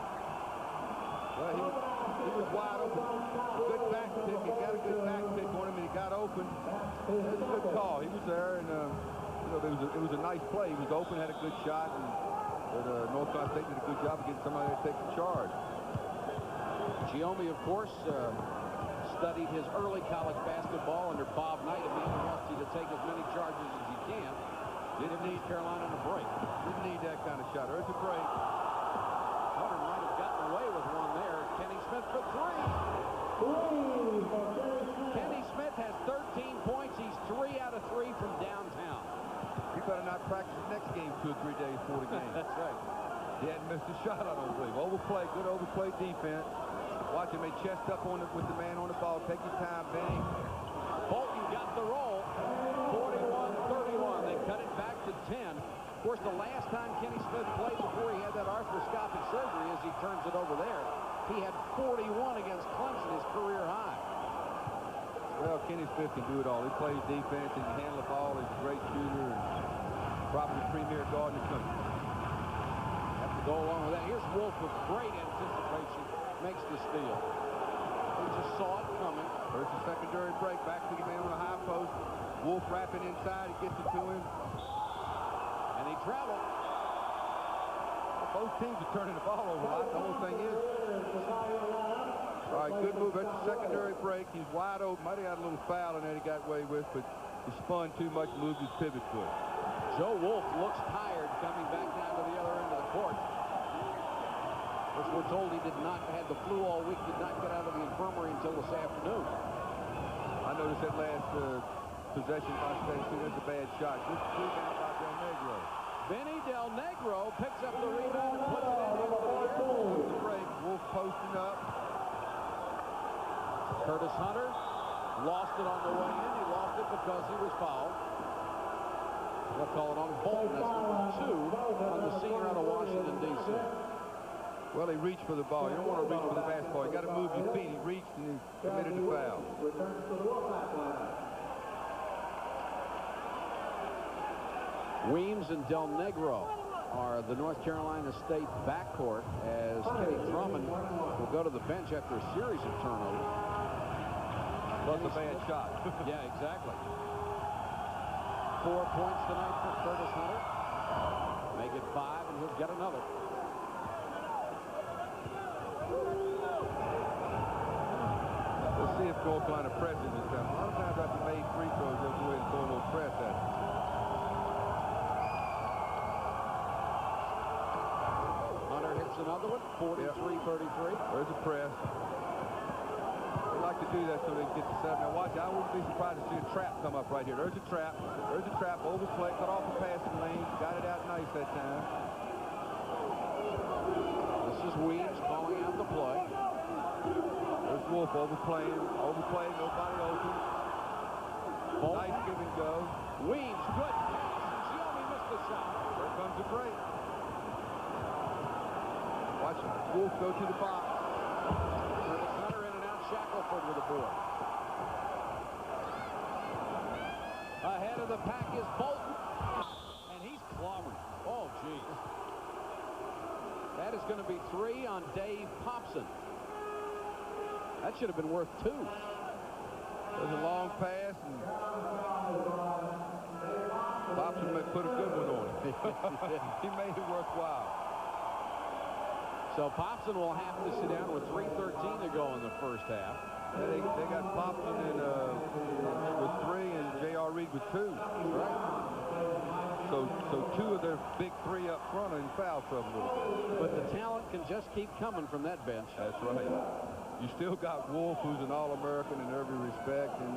Well, he was wide open. Good back pick. He got a good back pick on him, and he got open. It was a good call. He was there, and it was a nice play. He was open, had a good shot, and North Carolina State did a good job of getting somebody to take the charge. Giommi, of course, studied his early college basketball under Bob Knight. A man who wants you to take as many charges as you can. Didn't need Carolina to break. Didn't need that kind of shot. There's a break. Hunter might have gotten away with one there. Kenny Smith for three. Kenny Smith has 13 points. He's 3 out of 3 from downtown. You better not practice the next game 2 or 3 days before the game. That's right. He hadn't missed a shot, I don't believe. Overplay, good overplay defense. Watch him, they chest up on with the man on the ball. Take your time, Benny. Bolton got the roll. 41-31. They cut it back to 10. Of course, the last time Kenny Smith played before he had that arthroscopic surgery, as he turns it over there, he had 41 against Clemson, his career high. Well, Kenny Smith can do it all. He plays defense, he can handle the ball, he's a great shooter, and probably the premier guard in the country. Have to go along with that. Here's Wolf with great anticipation, makes the steal. He just saw it coming. First and secondary break, back to the man on the high post. Wolf wrapping inside, he gets it to him. And he traveled. Both teams are turning the ball over a lot. The whole thing is. All right, good move at the secondary break. He's wide open. Might have had a little foul in that he got away with, but he spun too much, moved his pivot foot. Joe Wolf looks tired coming back down to the other end of the court. Of course, we're told he did not had the flu all week, did not get out of the infirmary until this afternoon. I noticed that last possession by Stacy. That's a bad shot. Good rebound by Del Negro. Benny Del Negro picks up the rebound and puts it in over the break. Wolf posting up. Curtis Hunter lost it on the way in. He lost it because he was fouled. They'll call it on Bolton. That's number 2 on the senior out of Washington, D.C. Well, he reached for the ball. You don't want to reach for the basketball. You got to move your feet. He reached and he committed the foul. Weems and Del Negro are the North Carolina State backcourt as Kenny Drummond will go to the bench after a series of turnovers. Plus a bad shot. Yeah, exactly. 4 points tonight for Curtis Hunter. Make it 5, and he'll get another. Let's see if North Carolina presses this time. A lot of times after made free throws, they'll go ahead and throw a little press at it. Hunter hits another one, 43-33. There's a press. They like to do that so they can get to 7. Now watch, I wouldn't be surprised to see a trap come up right here. There's a trap. There's a trap. Overplay, cut off the passing lane. Got it out nice that time. This is Weems calling out the play. There's Wolf overplaying, nobody open. Nice give and go. Weems, good pass, and Giambi missed the shot. There comes the break. Watch Wolf go to the box. Curtis Hunter in and out, Shackelford with a board. Ahead of the pack is Bolton, and he's clobbering. Oh, geez. That is going to be 3 on Dave Popson. That should have been worth 2. There's a long pass, and Popson put a good one on it. He made it worthwhile. So Popson will have to sit down with 3:13 to go in the first half. Yeah, they got Popson with 3 and J.R. Reed with 2. Right. So 2 of their big 3 up front are in foul trouble a little bit. But the talent can just keep coming from that bench. That's right. You still got Wolf, who's an All-American in every respect, and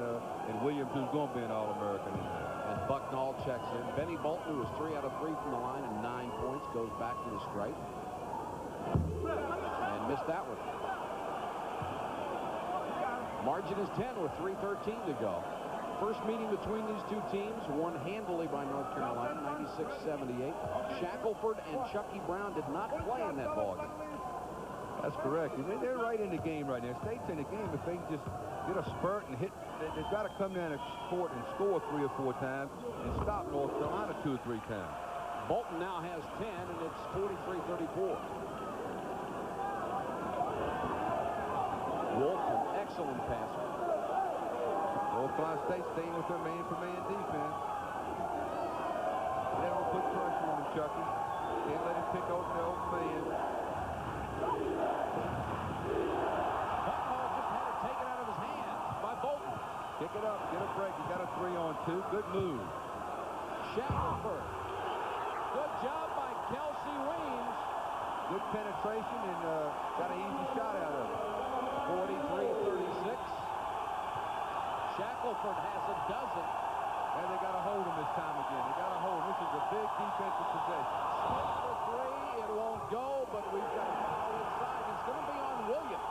Williams, who's going to be an All-American in there. And Bucknall checks in. Benny Bolton, who was 3 out of 3 from the line and 9 points, goes back to the stripe. And missed that one. Margin is 10 with 3:13 to go. First meeting between these two teams, won handily by North Carolina, 96-78. Shackelford and Chucky Brown did not play in that ballgame. That's correct. They're right in the game right now. State's in the game. If they can just get a spurt and hit, they've got to come down and court and score 3 or 4 times and stop North Carolina 2 or 3 times. Bolton now has 10, and it's 43-34. Wolf, an excellent passer. North Carolina State staying with their man-for-man defense. They don't put pressure on him, Chucky. Can't let him pick open the open man. Bucknall just had it taken out of his hands by Bolton. Kick it up, get a break. He got a 3-on-2. Good move. Shackelford. Good job by Kelsey Weems. Good penetration and got an easy shot out of it. 43-36. Shackelford has a dozen. And they got to hold him this time again. They got to hold him. This is a big defensive possession. Smith for three. It won't go, but we've got a foul inside. It's going to be on Williams.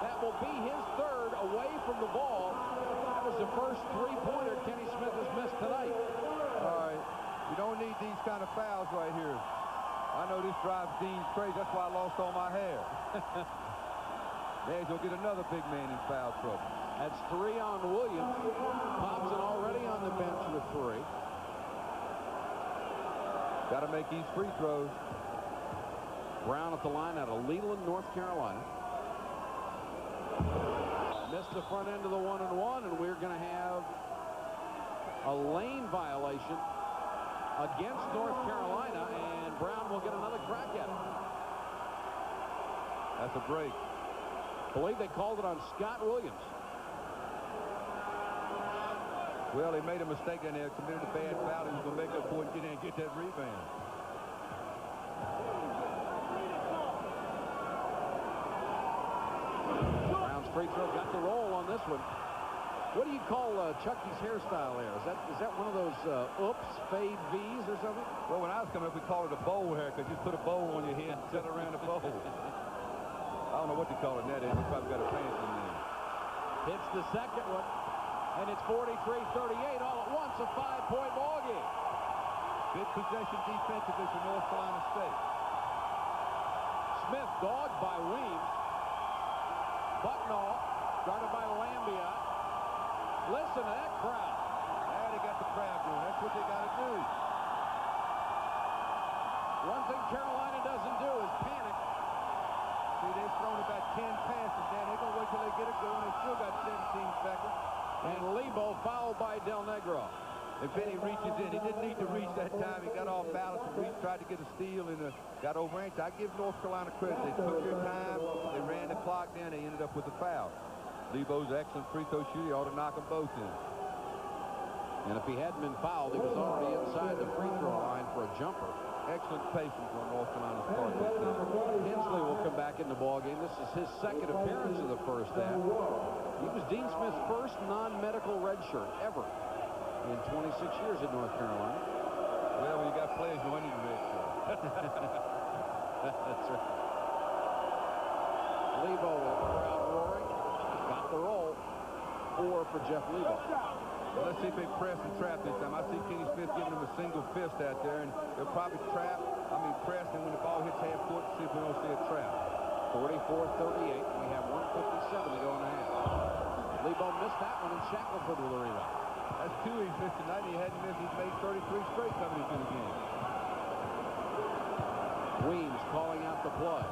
That will be his third away from the ball. That was the first three-pointer Kenny Smith has missed tonight. All right. You don't need these kind of fouls right here. I know this drives Dean crazy. That's why I lost all my hair. There's going to get another big man in foul trouble. That's three on Williams. Thompson already on the bench with three. Got to make these free throws. Brown at the line out of Leland, North Carolina. Missed the front end of the 1-and-1, and we're going to have a lane violation against North Carolina, and Brown will get another crack at it. That's a break. I believe they called it on Scott Williams. Well, he made a mistake in there, committed a bad foul. He was going to make up for it and get in and get that rebound. Brown's free throw got the roll on this one. What do you call Chucky's hairstyle there? Is that one of those oops, fade V's or something? Well, when I was coming up, we called it a bowl haircut. Just put a bowl on your head and sit around the bowl. I don't know what they call it that is. They probably got a fancy name. Hits the second one, and it's 43-38 all at once, a 5-point ball game. Big possession defensively for North Carolina State. Smith dogged by Weems. Bucknall guarded by Lambia. Listen to that crowd. Yeah, they got the crowd doing. That's what they got to do. One thing Carolina doesn't do is panic. See, they've thrown about 10 passes down. They're going to wait till they get it going. They still got 17 seconds. And Lebo fouled by Del Negro. And Benny reaches in. He didn't need to reach that time. He got off balance and reached, tried to get a steal and got over-amped. I give North Carolina credit. They took their time. They ran the clock down. They ended up with a foul. Lebo's excellent free throw shooter. He ought to knock them both in. And if he hadn't been fouled, he was already inside the free throw line for a jumper. Excellent patience on North Carolina's part. Hensley will come back in the ballgame. This is his second appearance of the first half. He was Dean Smith's first non-medical redshirt ever in 26 years in North Carolina. Well, when you got players, you need a redshirt. That's right. Lebo with the crowd roaring. Got the roll. 4 for Jeff Lebo. Well, let's see if they press and trap this time. I see Kenny Smith giving them a single fist out there, and they'll probably press, and when the ball hits half court, see if we don't see a trap. 44-38. We have 1:57 to go in the half. Lebo missed that one, and Shackelford with a rebound. That's 2 he's missed tonight. He hadn't missed. He's made 33 straight coming into the game. Weems calling out the play.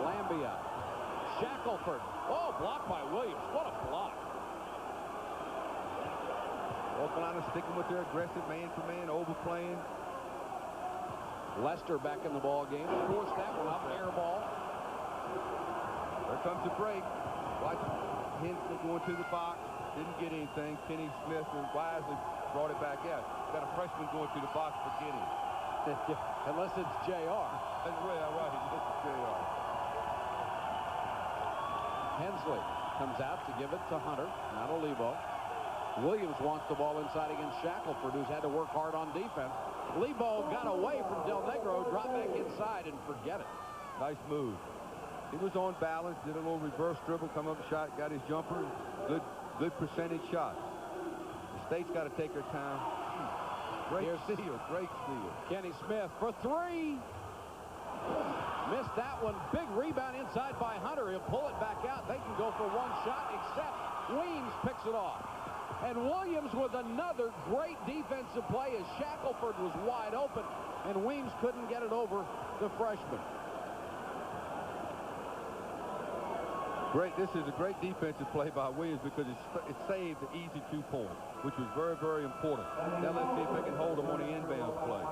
Lambia. Shackelford. Oh, blocked by Williams. What a block. North Carolina sticking with their aggressive man-for-man, overplaying. Lester back in the ball game. Forced that one up. Air ball. There comes the break. Watch Hensley going to the box. Didn't get anything. Kenny Smith and wisely brought it back out. Got a freshman going to the box for getting it. Unless it's J.R. That's right. It's J.R. Hensley comes out to give it to Hunter, not to Lebo. Williams wants the ball inside against Shackelford, who's had to work hard on defense. Lebo got away from Del Negro, dropped back inside, and forget it. Nice move. He was on balance, did a little reverse dribble, come up shot, got his jumper. Good percentage shot. The State's got to take their time. Great steal. Kenny Smith for 3. Missed that one. Big rebound inside by Hunter. He'll pull it back out. They can go for one shot, except Weems picks it off. And Williams with another great defensive play as Shackelford was wide open, and Weems couldn't get it over the freshman. Great. This is a great defensive play by Williams because it saved the easy 2 points, which was very, very important. Now let's see if they can hold them on the inbound play.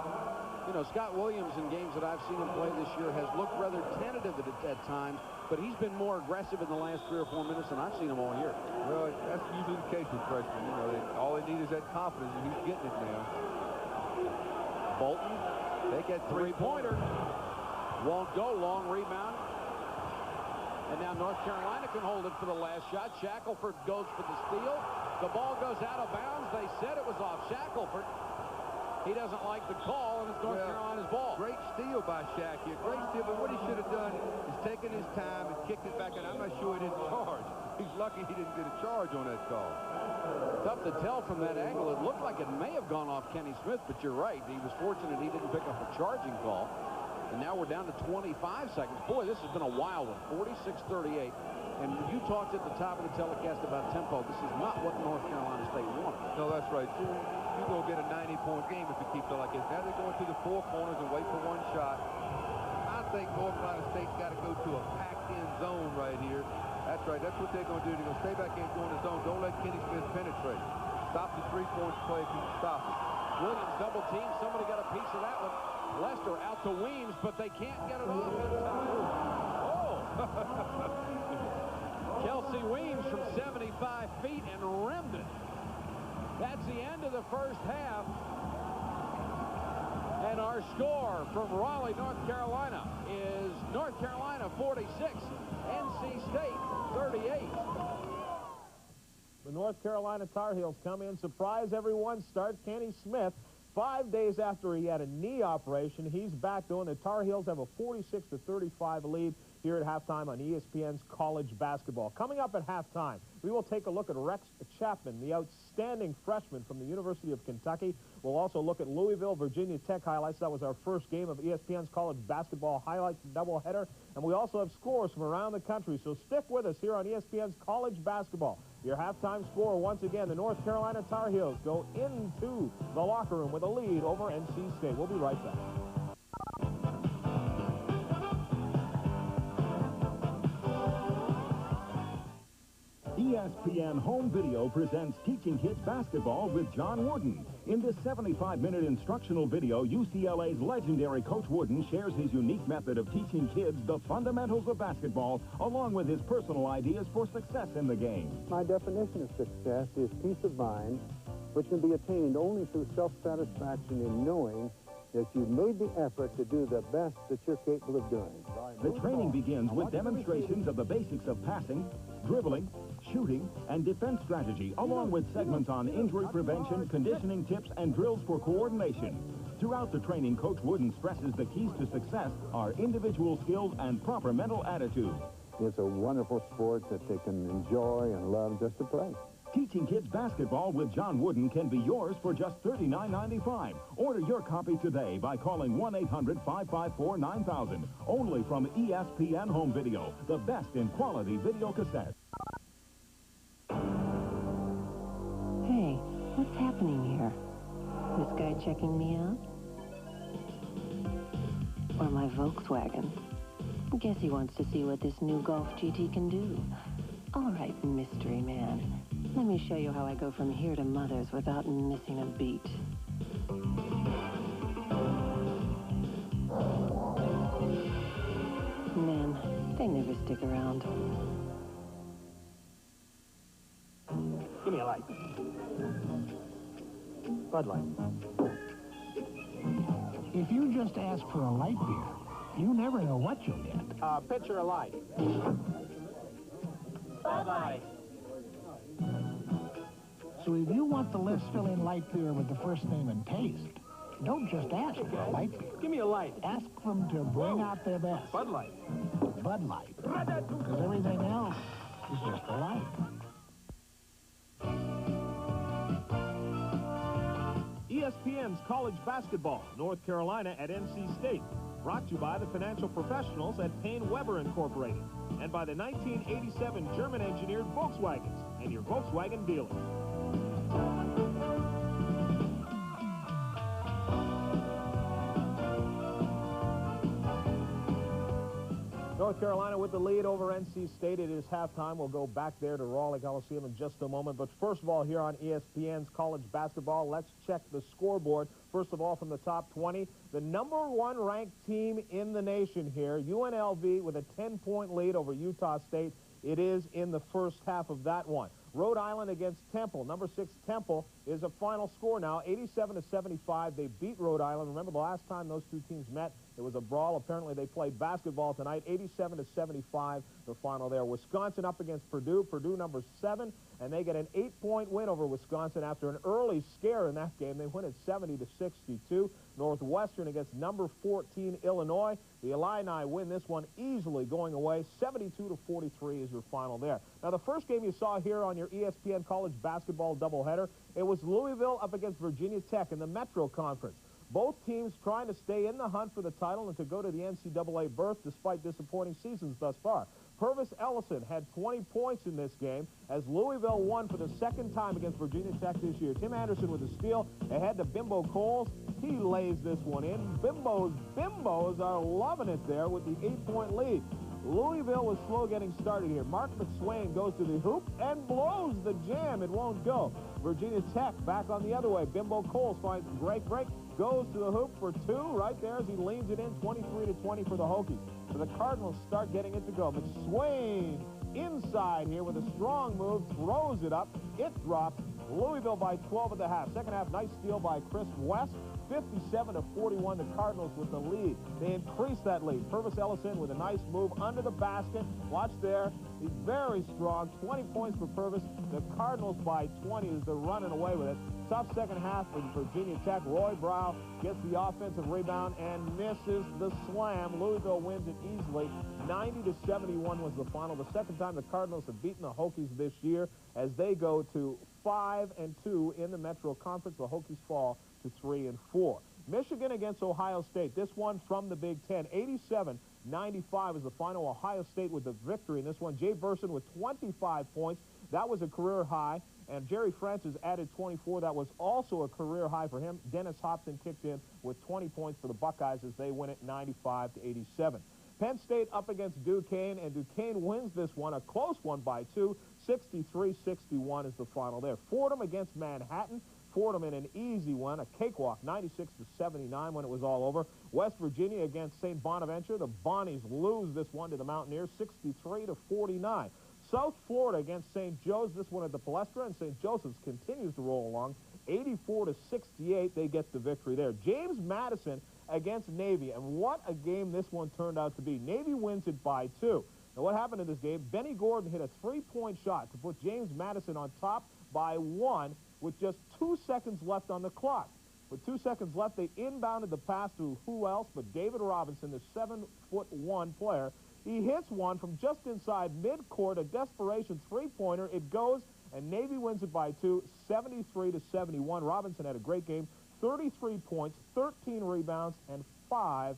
You know, Scott Williams in games that I've seen him play this year has looked rather tentative at times, but he's been more aggressive in the last 3 or 4 minutes than I've seen him all year. Well, that's usually the case with freshmen. You know, all they need is that confidence, and he's getting it now. Bolton, they get three-pointer. Won't go. Long rebound. And now North Carolina can hold it for the last shot. Shackelford goes for the steal. The ball goes out of bounds. They said it was off Shackelford. He doesn't like the call, and it's North Carolina's ball. Great steal by Shaq here. Great steal, but what he should have done is taken his time and kicked it back, and I'm not sure he didn't charge. He's lucky he didn't get a charge on that call. Tough to tell from that angle. It looked like it may have gone off Kenny Smith, but you're right. He was fortunate he didn't pick up a charging call. And now we're down to 25 seconds. Boy, this has been a wild one. 46-38. And you talked at the top of the telecast about tempo. This is not what North Carolina State wanted. No, that's right. You're going to get a 90-point game if you keep it like this. Now they're going to the four corners and wait for one shot. I think North Carolina State's got to go to a packed-in zone right here. That's right. That's what they're going to do. They're going to stay back in, go in the zone. Don't let Kenny Smith penetrate. Stop the three-point play if you can stop it. Williams double team. Somebody got a piece of that one. Lester out to Weems, but they can't get it off in time. Oh! Kelsey Weems from 75 feet and rimmed it. That's the end of the first half. And our score from Raleigh, North Carolina is North Carolina 46, NC State 38. The North Carolina Tar Heels come in, surprise everyone, start Kenny Smith. 5 days after he had a knee operation, he's back doing. The Tar Heels have a 46-35 lead here at halftime on ESPN's college basketball. Coming up at halftime, we will take a look at Rex Chapman, the outstanding freshman from the University of Kentucky. We'll also look at Louisville, Virginia Tech highlights. That was our first game of ESPN's college basketball highlights doubleheader. And we also have scores from around the country. So stick with us here on ESPN's college basketball. Your halftime score, once again, the North Carolina Tar Heels go into the locker room with a lead over NC State. We'll be right back. ESPN Home Video presents Teaching Kids Basketball with John Wooden. In this 75-minute instructional video, UCLA's legendary Coach Wooden shares his unique method of teaching kids the fundamentals of basketball, along with his personal ideas for success in the game. My definition of success is peace of mind, which can be attained only through self-satisfaction in knowing that you've made the effort to do the best that you're capable of doing. The training begins with demonstrations of the basics of passing, dribbling, shooting, and defense strategy, along with segments on injury prevention, conditioning tips, and drills for coordination. Throughout the training, Coach Wooden stresses the keys to success are individual skills and proper mental attitude. It's a wonderful sport that they can enjoy and love just to play. Teaching Kids Basketball with John Wooden can be yours for just $39.95. Order your copy today by calling 1-800-554-9000. Only from ESPN Home Video, the best in quality video cassette. Hey, what's happening here? This guy checking me out? Or my Volkswagen? Guess he wants to see what this new Golf GT can do. All right, mystery man. Let me show you how I go from here to Mother's without missing a beat. Men, they never stick around. Give me a light. Bud Light. If you just ask for a light beer, you never know what you'll get. Pitcher of light. Bud Light. So if you want the less filling light beer with the first name and taste, don't just ask for a light beer. Give me a light. Ask them to bring out their best. Bud Light. Bud Light. Because everything else is just a light. ESPN's college basketball, North Carolina at NC State. Brought to you by the financial professionals at Payne Weber Incorporated and by the 1987 German-engineered Volkswagens and your Volkswagen dealer. North Carolina with the lead over NC State. It is halftime. We'll go back there to Raleigh Coliseum in just a moment. But first of all, here on ESPN's college basketball, let's check the scoreboard. First of all, from the top 20, the #1 ranked team in the nation here, UNLV, with a 10-point lead over Utah State. It is in the first half of that one. Rhode Island against Temple. #6 Temple is a final score now, 87-75. They beat Rhode Island. Remember, the last time those two teams met, it was a brawl. Apparently, they played basketball tonight. 87-75, the final there. Wisconsin up against Purdue. Purdue number 7, and they get an 8-point win over Wisconsin after an early scare in that game. They win at 70-62. Northwestern against number 14 Illinois. The Illini win this one easily going away. 72-43 is your final there. Now, the first game you saw here on your ESPN college basketball doubleheader, it was Louisville up against Virginia Tech in the Metro Conference. Both teams trying to stay in the hunt for the title and to go to the NCAA berth despite disappointing seasons thus far. Purvis Ellison had 20 points in this game as Louisville won for the second time against Virginia Tech this year. Tim Anderson with a steal ahead to Bimbo Coles. He lays this one in. Bimbos are loving it there with the 8-point lead. Louisville was slow getting started here. Mark McSwain goes to the hoop and blows the jam. It won't go. Virginia Tech back on the other way. Bimbo Coles finds a great break. Goes to the hoop for 2 right there as he leans it in, 23-20 for the Hokies. So the Cardinals start getting it to go. McSwain inside here with a strong move, throws it up. It drops. Louisville by 12 at the half. Second half, nice steal by Chris West. 57-41, the Cardinals with the lead. They increase that lead. Purvis Ellison with a nice move under the basket. Watch there. He's very strong. 20 points for Purvis. The Cardinals by 20 as they're running away with it. Tough second half for Virginia Tech. Roy Brow gets the offensive rebound and misses the slam. Louisville wins it easily. 90-71 was the final. The second time the Cardinals have beaten the Hokies this year as they go to 5-2 in the Metro Conference. The Hokies fall to 3-4. Michigan against Ohio State. This one from the Big Ten. 87-95 is the final. Ohio State with the victory in this one. Jay Burson with 25 points. That was a career high. And Jerry Francis added 24. That was also a career high for him. Dennis Hopson kicked in with 20 points for the Buckeyes as they win it 95-87. Penn State up against Duquesne, and Duquesne wins this one, a close one by 2. 63-61 is the final there. Fordham against Manhattan. Fordham in an easy one, a cakewalk, 96-79 when it was all over. West Virginia against St. Bonaventure. The Bonnies lose this one to the Mountaineers, 63-49. South Florida against St. Joe's, this one at the Palestra, and St. Joseph's continues to roll along. 84-68, they get the victory there. James Madison against Navy, and what a game this one turned out to be. Navy wins it by 2. Now, what happened in this game? Benny Gordon hit a 3-point shot to put James Madison on top by 1 with just 2 seconds left on the clock. With 2 seconds left, they inbounded the pass to who else but David Robinson, the 7'1" player. He hits one from just inside midcourt, a desperation 3-pointer. It goes, and Navy wins it by 2, 73-71. Robinson had a great game, 33 points, 13 rebounds, and 5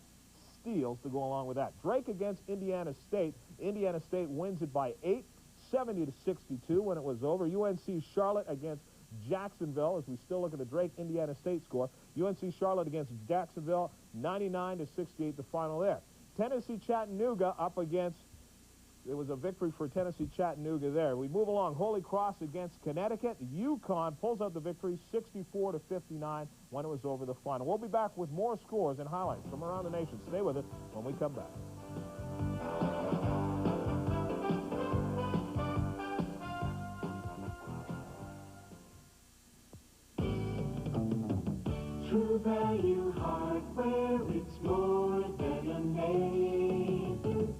steals to go along with that. Drake against Indiana State. Indiana State wins it by 8, 70-62 when it was over. UNC Charlotte against Jacksonville, as we still look at the Drake Indiana State score. UNC Charlotte against Jacksonville, 99-68 the final there. Tennessee Chattanooga up against, it was a victory for Tennessee Chattanooga there. We move along. Holy Cross against Connecticut. UConn pulls out the victory 64-59 when it was over the final. We'll be back with more scores and highlights from around the nation. Stay with us when we come back. True Value Hardware, it's more than a name.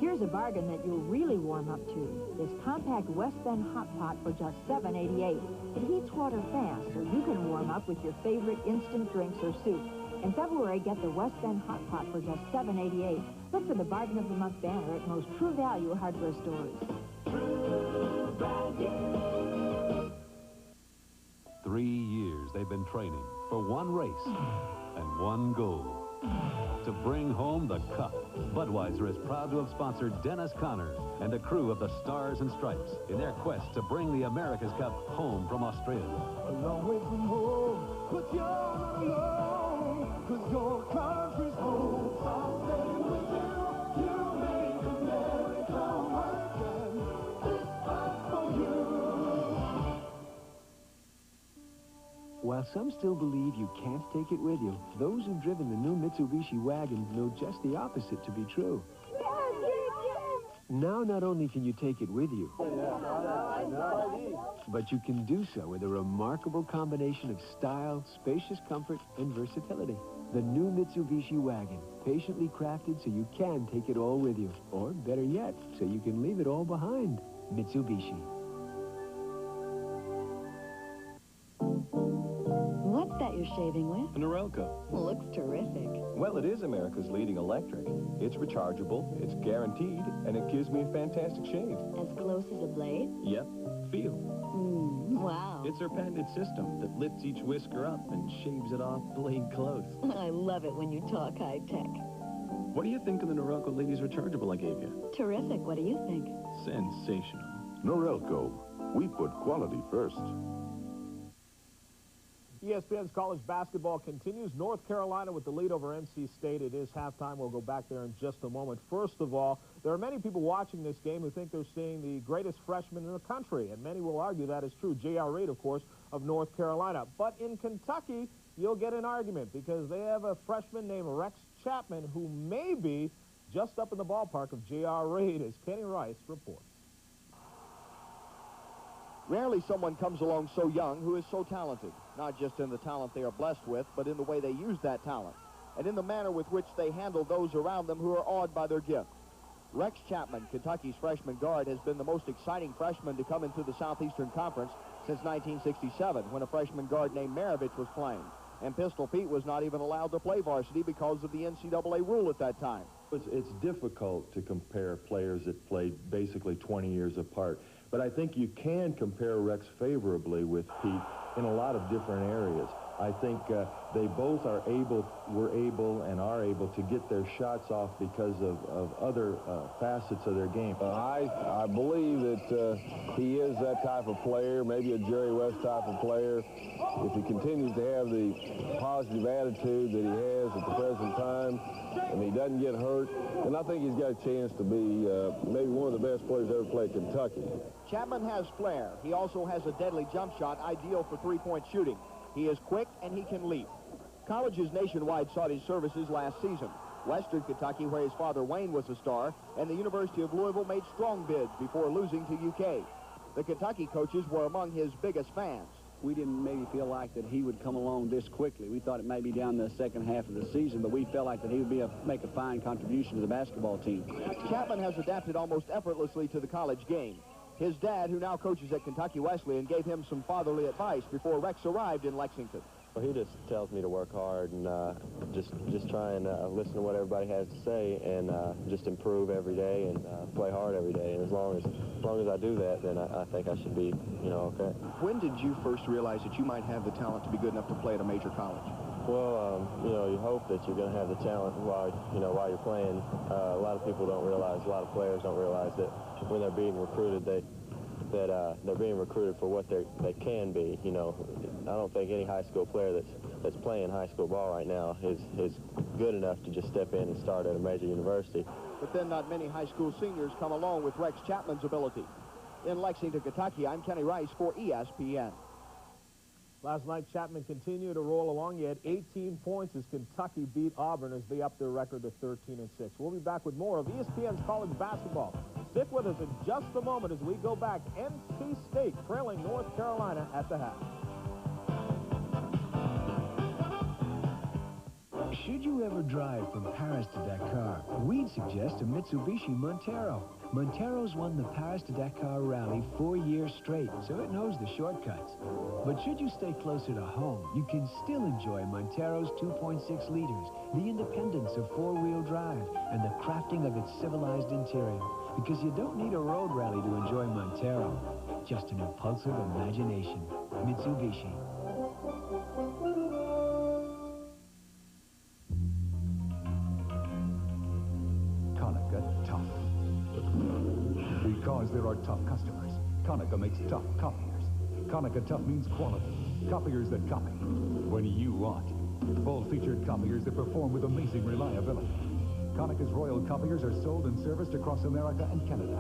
Here's a bargain that you'll really warm up to. This compact West Bend hot pot for just $7.88. It heats water fast, so you can warm up with your favorite instant drinks or soup. In February, get the West Bend hot pot for just $7.88. Look for the Bargain of the Month banner at most True Value hardware stores. True Value. 3 years they've been training for one race and one goal. To bring home the cup. Budweiser is proud to have sponsored Dennis Conner and a crew of the Stars and Stripes in their quest to bring the America's Cup home from Australia. A long way from home, but you're not alone, 'cause your country's home. I'll stay with you, you make America work, and this fight for you. While some still believe you can't take it with you, those who've driven the new Mitsubishi wagon know just the opposite to be true. Now not only can you take it with you, But you can do so with a remarkable combination of style, spacious comfort, and versatility. The new Mitsubishi wagon, patiently crafted so you can take it all with you. Or, better yet, so you can leave it all behind. Mitsubishi. What's that you're shaving with? A Norelco. Looks terrific. Well, it is America's leading electric. It's rechargeable, it's guaranteed, and it gives me a fantastic shave. As close as a blade? Yep. Feel. Wow. It's our patented system that lifts each whisker up and shaves it off blade close. I love it when you talk high-tech. What do you think of the Norelco Ladies Rechargeable I gave you? Terrific. What do you think? Sensational. Norelco. We put quality first. ESPN's college basketball continues. North Carolina with the lead over NC State. It is halftime. We'll go back there in just a moment. First of all, there are many people watching this game who think they're seeing the greatest freshman in the country, and many will argue that is true. J.R. Reed, of course, of North Carolina. But in Kentucky, you'll get an argument because they have a freshman named Rex Chapman who may be just up in the ballpark of J.R. Reed, as Kenny Rice reports. Rarely someone comes along so young who is so talented, not just in the talent they are blessed with, but in the way they use that talent, and in the manner with which they handle those around them who are awed by their gift. Rex Chapman, Kentucky's freshman guard, has been the most exciting freshman to come into the Southeastern Conference since 1967, when a freshman guard named Maravich was playing, and Pistol Pete was not even allowed to play varsity because of the NCAA rule at that time. It's difficult to compare players that played basically 20 years apart. But I think you can compare Rex favorably with Pete in a lot of different areas. I think they both were able and are able to get their shots off because of other facets of their game. I believe that he is that type of player, maybe a Jerry West type of player. If he continues to have the positive attitude that he has at the present time, and he doesn't get hurt, then I think he's got a chance to be maybe one of the best players ever played Kentucky. Chapman has flair. He also has a deadly jump shot, ideal for three-point shooting. He is quick and he can leap. Colleges nationwide sought his services last season. Western Kentucky, where his father Wayne was a star, and the University of Louisville made strong bids before losing to UK. The Kentucky coaches were among his biggest fans. We didn't maybe feel like that he would come along this quickly. We thought it may be down the second half of the season, but we felt like that he would make a fine contribution to the basketball team. Chapman has adapted almost effortlessly to the college game. His dad, who now coaches at Kentucky Wesleyan, gave him some fatherly advice before Rex arrived in Lexington. Well, he just tells me to work hard and just try and listen to what everybody has to say and just improve every day and play hard every day. And as long as I do that, then I think I should be, okay. When did you first realize that you might have the talent to be good enough to play at a major college? Well, you hope that you're going to have the talent while you're playing. A lot of people don't realize, a lot of players don't realize that when they're being recruited, that they're being recruited for what they can be. I don't think any high school player that's playing high school ball right now is good enough to just step in and start at a major university. But then not many high school seniors come along with Rex Chapman's ability. In Lexington, Kentucky, I'm Kenny Rice for ESPN. Last night, Chapman continued to roll along. He had 18 points as Kentucky beat Auburn as they upped their record to 13-6. We'll be back with more of ESPN's college basketball. Stick with us in just a moment as we go back. NC State trailing North Carolina at the half. Should you ever drive from Paris to Dakar, we'd suggest a Mitsubishi Montero. Montero's won the Paris to Dakar Rally 4 years straight, so it knows the shortcuts. But should you stay closer to home, you can still enjoy Montero's 2.6 liters, the independence of four-wheel drive, and the crafting of its civilized interior. Because you don't need a road rally to enjoy Montero, just an impulsive imagination. Mitsubishi. Because there are tough customers, Konica makes tough copiers. Konica Tough means quality. Copiers that copy when you want. Full-featured copiers that perform with amazing reliability. Konica's Royal copiers are sold and serviced across America and Canada.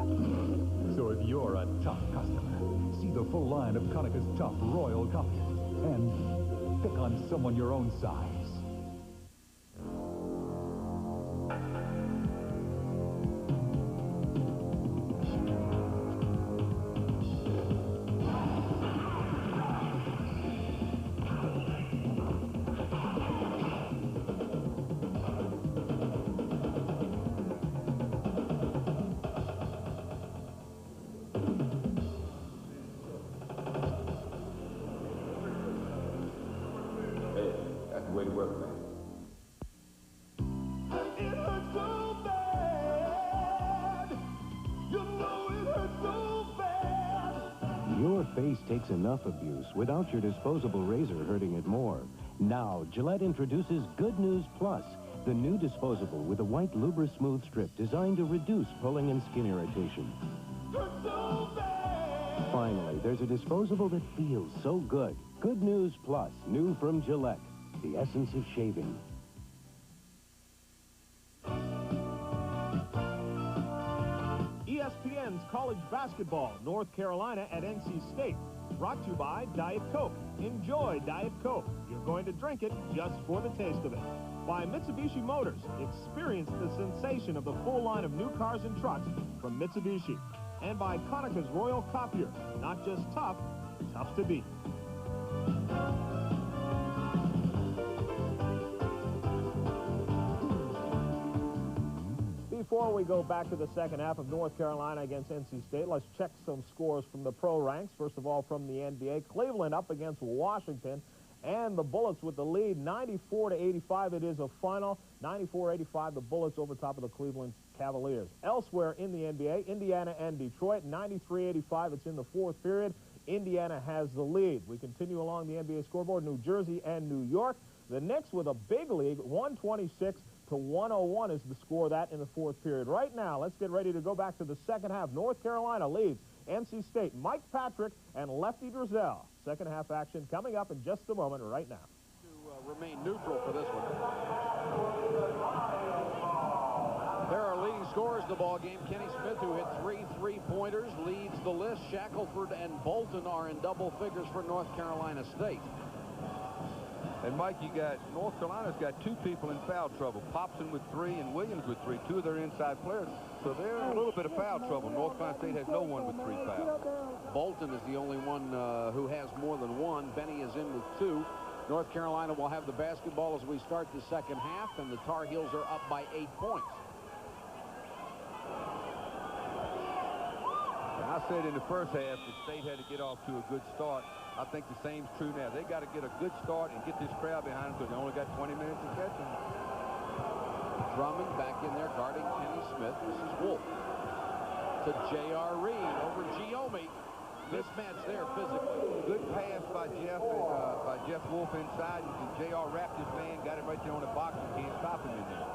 So if you're a tough customer, see the full line of Konica's Tough Royal copiers and pick on someone your own size. webpage. It hurts so bad. You know it hurts so bad. Your face takes enough abuse without your disposable razor hurting it more. Now, Gillette introduces Good News Plus, the new disposable with a white Lubra-Smooth strip designed to reduce pulling and skin irritation. Finally, there's a disposable that feels so good. Good News Plus, new from Gillette, the essence of shaving. ESPN's college basketball, North Carolina at NC State. Brought to you by Diet Coke. Enjoy Diet Coke. You're going to drink it just for the taste of it. By Mitsubishi Motors. Experience the sensation of the full line of new cars and trucks from Mitsubishi. And by Konicka's Royal Copier. Not just tough, tough to beat. Before we go back to the second half of North Carolina against NC State, let's check some scores from the pro ranks. First of all, from the NBA, Cleveland up against Washington, and the Bullets with the lead, 94-85. It is a final, 94-85. The Bullets over top of the Cleveland Cavaliers. Elsewhere in the NBA, Indiana and Detroit, 93-85. It's in the fourth period. Indiana has the lead. We continue along the NBA scoreboard. New Jersey and New York. The Knicks with a big lead, 126-101 is the score, that in the fourth period. Right now, let's get ready to go back to the second half. North Carolina leads NC State. Mike Patrick and Lefty Driesell. Second half action coming up in just a moment right now. To remain neutral for this one. There are leading scorers in the ball game. Kenny Smith, who hit 3 3-pointers, leads the list. Shackelford and Bolton are in double figures for North Carolina State. And Mike, you got North Carolina's got two people in foul trouble. Popson with 3 and Williams with 3. Two of their inside players. So they're in a little bit of foul trouble. North Carolina State has no one with 3 fouls. Bolton is the only one who has more than 1. Benny is in with 2. North Carolina will have the basketball as we start the second half, and the Tar Heels are up by 8 points. And I said in the first half the State had to get off to a good start. I think the same's true now. They got to get a good start and get this crowd behind them because they only got 20 minutes to catch them. Drummond back in there guarding Kenny Smith. This is Wolf to J.R. Reed over Giomi. Mismatch there physically. Good pass by Jeff Wolf inside. J.R. wrapped his man, got him right there on the box, and can't stop him in there.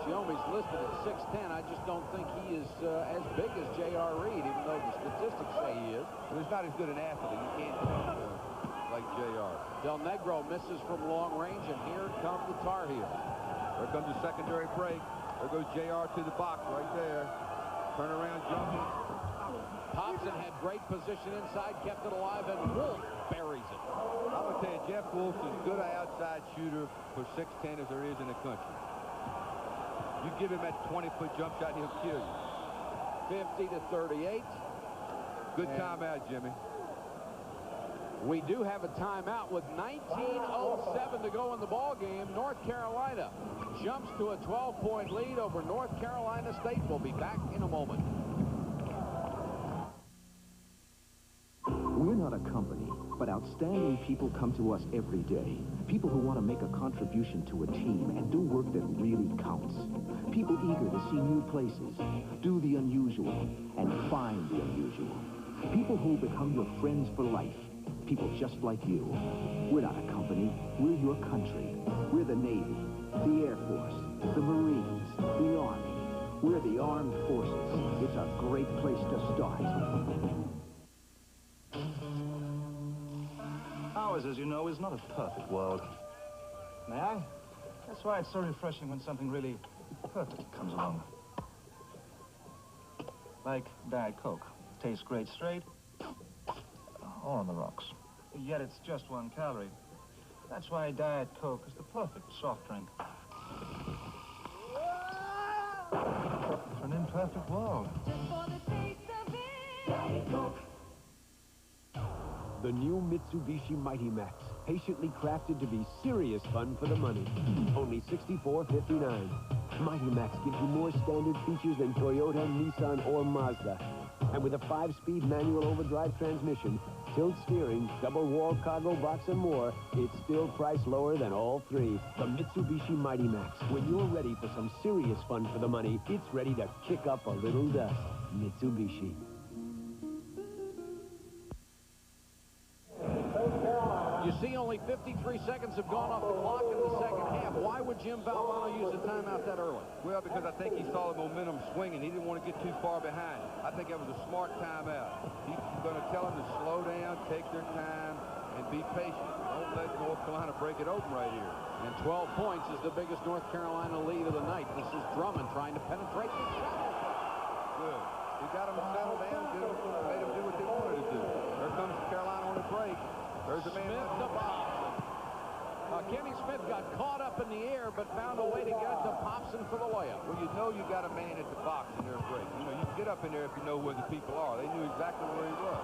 Giomi's listed at 6'10". I just don't think he is as big as J.R. Reed, even though the statistics say he is. Well, he's not as good an athlete. You can't like J.R. Del Negro misses from long range, and here come the Tar Heels. There comes the secondary break. There goes J.R. to the box right there. Turn around, jumping. Hobson had great position inside, kept it alive, and Wolf buries it. I'm going to tell you, Jeff Wolf's as good an outside shooter for 6'10" as there is in the country. You give him that 20-foot jump shot, he'll kill you. 50-38. Good timeout, Jimmy. We do have a timeout with 19:07 to go in the ball game. North Carolina jumps to a 12-point lead over North Carolina State. We'll be back in a moment. We're not a company, but outstanding people come to us every day. People who want to make a contribution to a team and do work that really counts. People eager to see new places, do the unusual, and find the unusual. People who become your friends for life. People just like you. We're not a company. We're your country. We're the Navy, the Air Force, the Marines, the Army. We're the Armed Forces. It's a great place to start. Ours, as you know, is not a perfect world. May I? That's why it's so refreshing when something really perfect comes along. Like Diet Coke. Tastes great straight or on the rocks. Yet it's just 1 calorie. That's why Diet Coke is the perfect soft drink. For an imperfect world. The new Mitsubishi Mighty Max, patiently crafted to be serious fun for the money. Only $64.59. Mighty Max gives you more standard features than Toyota, Nissan, or Mazda. And with a 5-speed manual overdrive transmission, tilt steering, double wall cargo box, and more, it's still priced lower than all three. The Mitsubishi Mighty Max. When you're ready for some serious fun for the money, it's ready to kick up a little dust. Mitsubishi. You see, only 53 seconds have gone off the clock in the second half. Why would Jim Valvano use a timeout that early? Well, because I think he saw the momentum swinging. He didn't want to get too far behind. I think that was a smart timeout. He's going to tell them to slow down, take their time, and be patient. Don't let North Carolina break it open right here. And 12 points is the biggest North Carolina lead of the night. This is Drummond trying to penetrate the shot. Good. He got them to settle down, made them do what they wanted to do. There comes Carolina on the break. There's a man. Smith to Popson. Kenny Smith got caught up in the air, but found a way to get it to Popson for the layup. Well, you know you got a man at the box in their break. You know, you can get up in there if you know where the people are. They knew exactly where he was.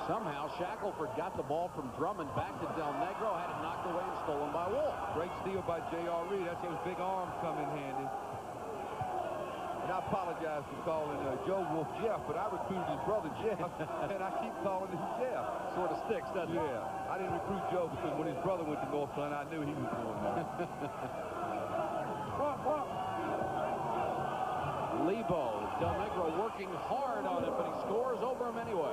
Somehow, Shackelford got the ball from Drummond back to Del Negro, had it knocked away and stolen by Wolf. Great steal by J.R. Reed. That's those big arms come in handy. And I apologize for calling Joe Wolf Jeff, but I recruited his brother Jeff, and I keep calling him Jeff. Sort of sticks, doesn't it? Yeah. I didn't recruit Joe because when his brother went to North Carolina, I knew he was going there. Lebo, Del Negro working hard on it, but he scores over him anyway.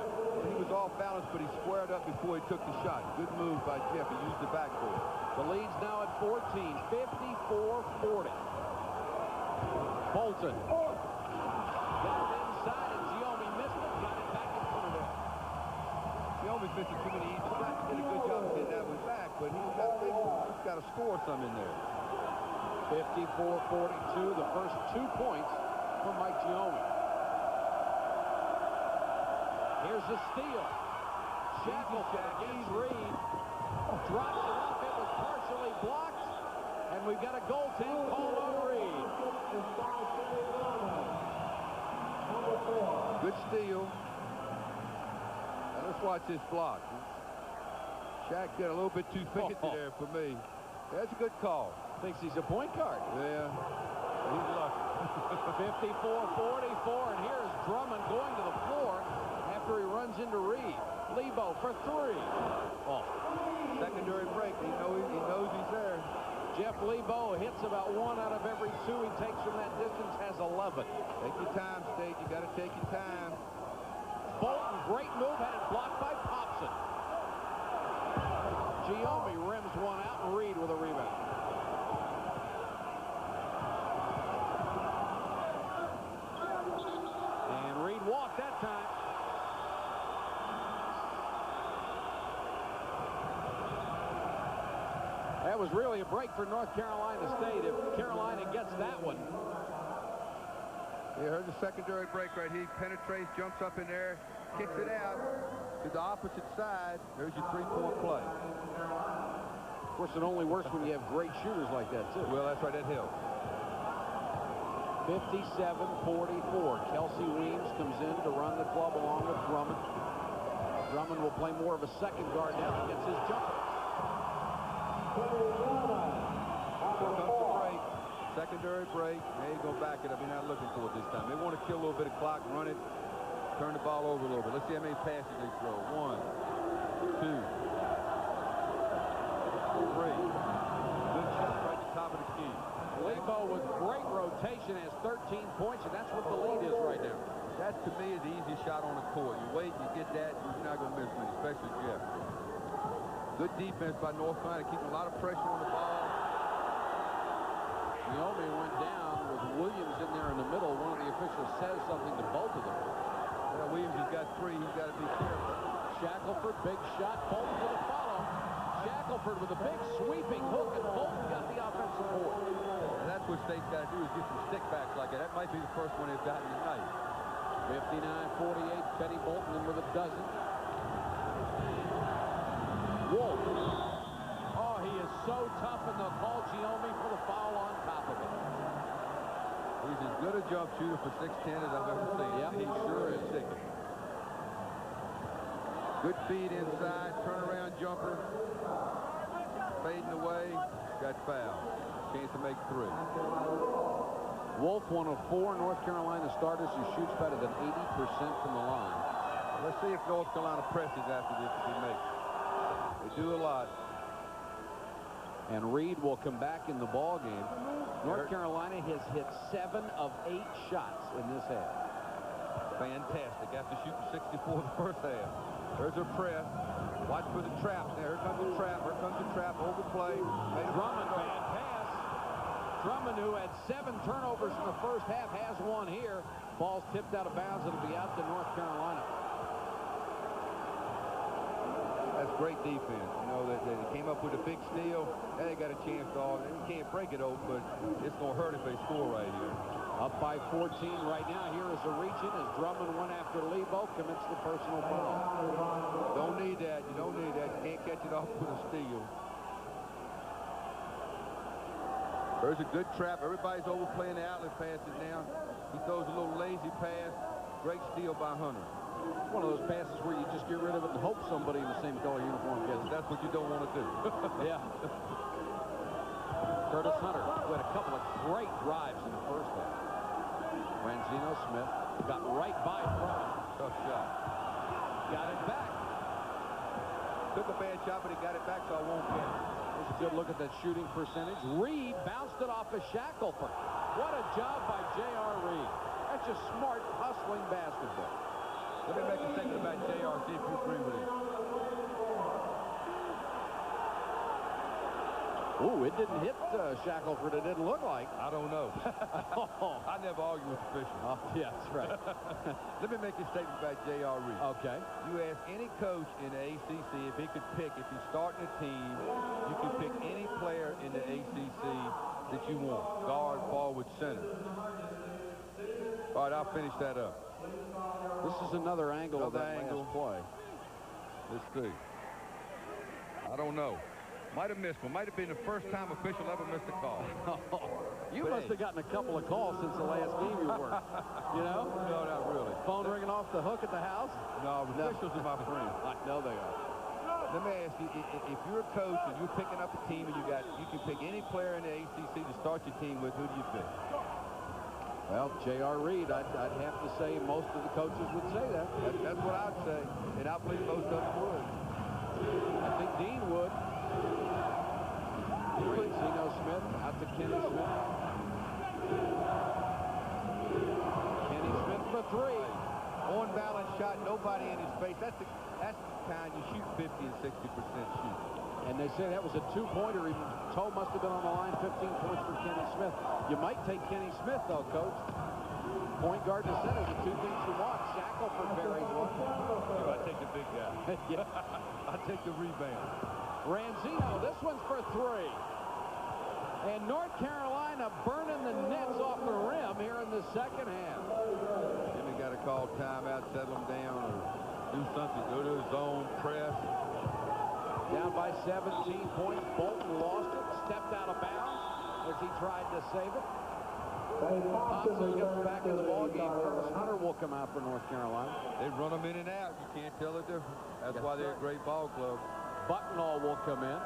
He was off balance, but he squared up before he took the shot. Good move by Jeff. He used the backboard. The lead's now at 14, 54-40. Bolton. Got it inside, and Giomi missed it. Got it back in front of him. Giomi's missing too many easy shots. He did a good job of getting that one back, but he's got to score some in there. 54-42, the first 2 points for Mike Giomi. Here's the steal. Shackelford against Reed. Drops it up. It was partially blocked. And we've got a goaltend called on Reed. Good steal. Now let's watch this block. Shaq got a little bit too fancy there for me. That's a good call. Thinks he's a point guard. Yeah. He's lucky. 54-44, and here's Drummond going to the floor after he runs into Reed. Lebo for 3. Oh. Secondary break. He knows he's there. Jeff Lebo hits about 1 out of every 2 he takes from that distance, has 11. Take your time, State. You got to take your time. Bolton, great move, had it blocked by Popson. Giomi rims one out, and Reed with a rebound. And Reed walked that time. That was really a break for North Carolina State. If Carolina gets that one. You heard the secondary break right here. He penetrates, jumps up in there, kicks it out to the opposite side. There's your 3-point play. Of course, it only works when you have great shooters like that, too. Well, that's right. That helps. 57-44. Kelsey Weems comes in to run the club along with Drummond. Drummond will play more of a second guard now. He gets his jumper. Here comes the break. Secondary break. There you go back it up. You're not looking for it this time. They want to kill a little bit of clock, run it, turn the ball over a little bit. Let's see how many passes they throw. 1, 2, 3. Good shot right at the top of the key. Lebo with great rotation has 13 points, and that's what the lead is right now. That, to me, is the easiest shot on the court. You wait, you get that, you're not going to miss many, especially Jeff. Good defense by North Carolina, keeping a lot of pressure on the ball. Giomi went down with Williams in there in the middle. One of the officials says something to both of them. Well, Williams has got 3. He's got to be careful. Shackelford, big shot. Bolton for the follow. Shackelford with a big sweeping hook, and Bolton got the offensive board. And that's what State's got to do, is get some stickbacks like that. That might be the first one they've gotten tonight. 59-48. Benny Bolton in with a dozen. Wolf. Oh, he is so tough, and they'll call Giomi for the foul on top of it. He's as good a jump shooter for 6'10" as I've ever seen. Yep, he sure is. Good feed inside, turnaround jumper. Fading away, got fouled. Chance to make 3. Wolf, one of 4 North Carolina starters who shoots better than 80% from the line. Let's see if North Carolina presses after this if he makes it. They do a lot. And Reed will come back in the ball game. North Carolina has hit 7 of 8 shots in this half. Fantastic. After shooting 64 the first half. There's her press. Watch for the traps. There comes the trap. Here comes the trap. Overplay. Drummond, bad pass. Drummond, who had 7 turnovers in the first half, has one here. Ball's tipped out of bounds. It'll be out to North Carolina. That's great defense. You know, they came up with a big steal. They got a chance to all. They can't break it open, but it's going to hurt if they score right here. Up by 14 right now. Here is a reach-in as Drummond went after Lebo, commits the personal foul. Don't need that. You don't need that. You can't catch it off with a steal. There's a good trap. Everybody's overplaying the outlet passes now. He throws a little lazy pass. Great steal by Hunter. One of those passes where you just get rid of it and hope somebody in the same color uniform gets it. That's what you don't want to do. Yeah. Curtis Hunter, who had a couple of great drives in the first half. Ranzino Smith got right by Drummond. Tough shot. Got it back. Took a bad shot, but he got it back, so I won't get it. Here's a good look at that shooting percentage. Reed bounced it off of Shackelford. What a job by J.R. Reed. That's just smart, hustling basketball. Let me make a statement about J.R. See if you agree with him. Ooh, it didn't hit Shackelford. It didn't look like. I don't know. I never argue with officials. Oh, yeah, that's right. Let me make a statement about J.R. Reed. Okay. You ask any coach in the ACC if he could pick, if he's starting a team, you can pick any player in the ACC that you want. Guard, forward, center. All right, I'll finish that up. This is another angle of that last play. Let's see. I don't know. Might have missed one. Might have been the first time official ever missed a call. You must have gotten a couple of calls since the last game you were. You know? No, not really. Phone ringing off the hook at the house? No, officials are my friends. I know they are. Let me ask you, if you're a coach and you're picking up a team and you can pick any player in the ACC to start your team with, who do you pick? Well, J.R. Reed, I'd have to say most of the coaches would say that. That's what I'd say, and I believe most of them would. I think Dean would. Ranzino Smith out to Kenny Smith. Kenny Smith for 3. On balance shot, nobody in his face. That's the kind you shoot 50 and 60% shoot. And they say that was a 2-pointer. Even Toe must have been on the line. 15 points for Kenny Smith. You might take Kenny Smith, though, Coach. Point guard and center, the two things you want. Shackelford buries one. I take the big guy. Yeah. I take the rebound. Ranzino, this one's for 3. And North Carolina burning the nets off the rim here in the second half. Jimmy got to call timeout, settle him down, or do something. Go to his zone, press. Down by 17 points. Bolton lost it, stepped out of bounds as he tried to save it. Thompson gets back in the ballgame. Curtis Hunter will come out for North Carolina. They run them in and out. You can't tell the difference. That's why they're a great ball club. Bucknall will come in.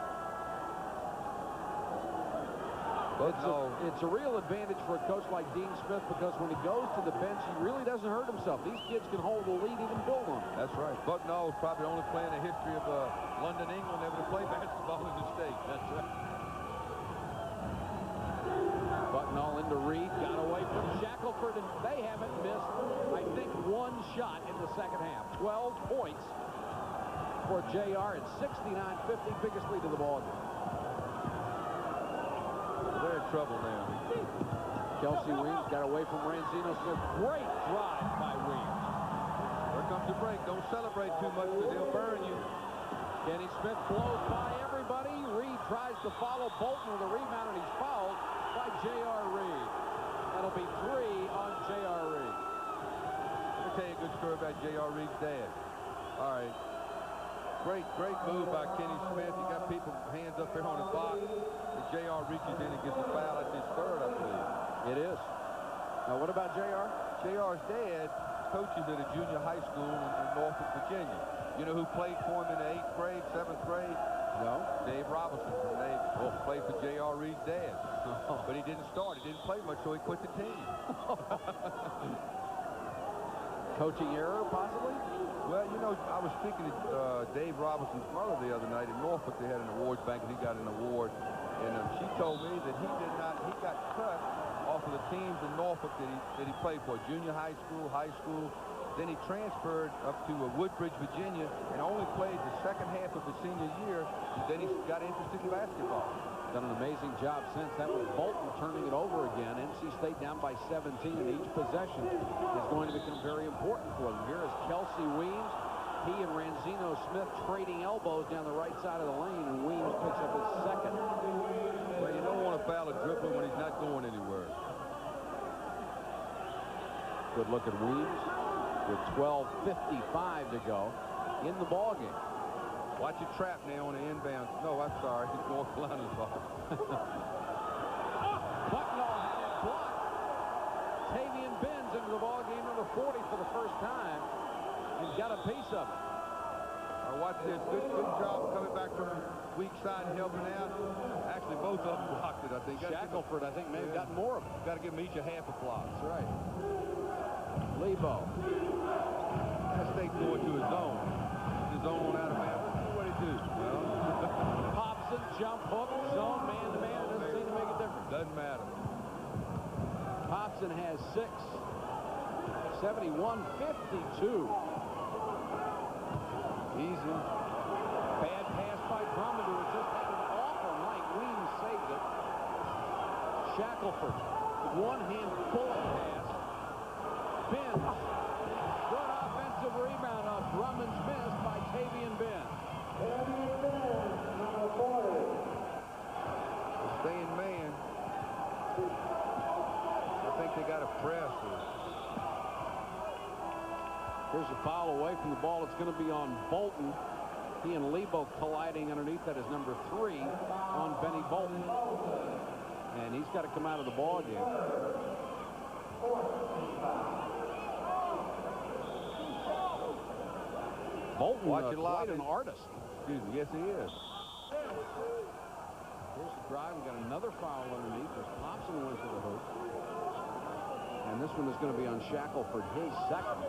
It's a real advantage for a coach like Dean Smith because when he goes to the bench, he really doesn't hurt himself. These kids can hold the lead, even build on it. That's right. Bucknall is probably the only player in the history of London, England ever to play basketball in the state. That's right. Bucknall into Reed, got away from Shackelford, and they haven't missed, I think, one shot in the second half. 12 points for J.R. at 69-50, biggest lead of the ballgame. They're in trouble now. Kelsey Weems got away from Ranzino Smith. Great drive by Weems. Here comes the break. Don't celebrate too much because they'll burn you. Kenny Smith blows by everybody. Reed tries to follow Bolton with a rebound, and he's fouled by J.R. Reed. That'll be 3 on J.R. Reed. Let me tell you a good story about J.R. Reed's dad. All right. Great move by Kenny Smith. He got people hands up here on the box. And J.R. reaches in and gets a foul at his third, I believe. It is. Now, what about J.R.? J.R.'s dad coaches at a junior high school in Norfolk, Virginia. You know who played for him in the 8th grade, 7th grade? No. Dave Robinson. Dave played for J.R. Reed's dad. But he didn't start. He didn't play much, so he quit the team. Coaching error, possibly? Well, you know, I was speaking to Dave Robinson's mother the other night in Norfolk. They had an awards banquet. He got an award. And she told me that he got cut off of the teams in Norfolk that he played for, junior high school. Then he transferred up to Woodbridge, Virginia, and only played the second half of his senior year. Then he got interested in basketball. Done an amazing job since. That was Bolton turning it over again. NC State down by 17, and each possession is going to become very important for them. Here is Kelsey Weems. He and Ranzino Smith trading elbows down the right side of the lane, and Weems picks up his second. Well, you don't want to foul a dribbler when he's not going anywhere. Good look at Weems with 12:55 to go in the ballgame. Watch your trap now on the inbound. No, I'm sorry. It's North Carolina's fault. Bucknell had it blocked. Tavian Benz into the ballgame, number 40 for the first time. He's got a piece of it. Watch this. Good job coming back from weak side and helping out. Actually, both of them blocked it, I think. Shackelford, I think, may have gotten more of them. Got to give them each a half a block. That's right. Lebo. That State going to his zone. His zone out of bounds. What did he do? Well, Hobson, jump hook, zone, man-to-man. It doesn't seem to make a difference. Doesn't matter. Hobson has 6. 71-52. Easy. Bad pass by Drummond, who just had an awful night. Weems saved it. Shackelford, one-hand bullet pass. Benz. Good offensive rebound off Drummond's miss by Tavian Benz. Staying man. I think they got a press. Here's a foul away from the ball. It's going to be on Bolton. He and Lebo colliding underneath. That is number 3 on Benny Bolton. And he's got to come out of the ball game. Bolton, quite an artist. Excuse me. Yes, he is. Here's the drive. We got another foul underneath as Thompson went to the hoop. And this one is going to be on Shackelford, his second.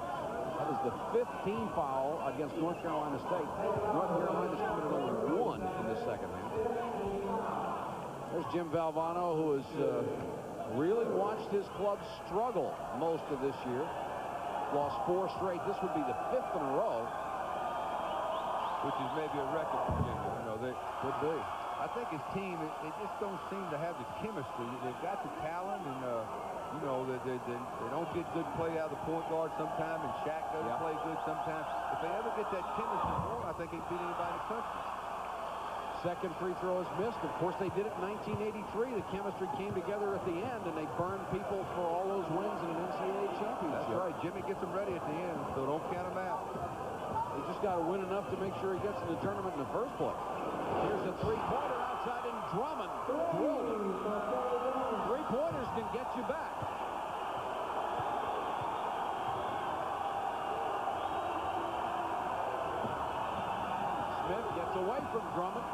That is the 15th foul against North Carolina State. North Carolina's committed only 1 in the second half. There's Jim Valvano, who has really watched his club struggle most of this year. Lost 4 straight. This would be the 5th in a row. Which is maybe a record for Jim. You know, they could be. I think his team, they just don't seem to have the chemistry. They've got the talent, and you know, they don't get good play out of the point guard sometimes, and Shaq doesn't play good sometimes. If they ever get that chemistry going, I think they can beat anybody in the country. Second free throw is missed. Of course, they did it in 1983. The chemistry came together at the end, and they burned people for all those wins in an NCAA championship. That's right. Jimmy gets them ready at the end, so don't count them out. He just got to win enough to make sure he gets in the tournament in the first place. Here's a three-pointer outside, and Drummond drilled it. Three-pointers can get you back. Smith gets away from Drummond,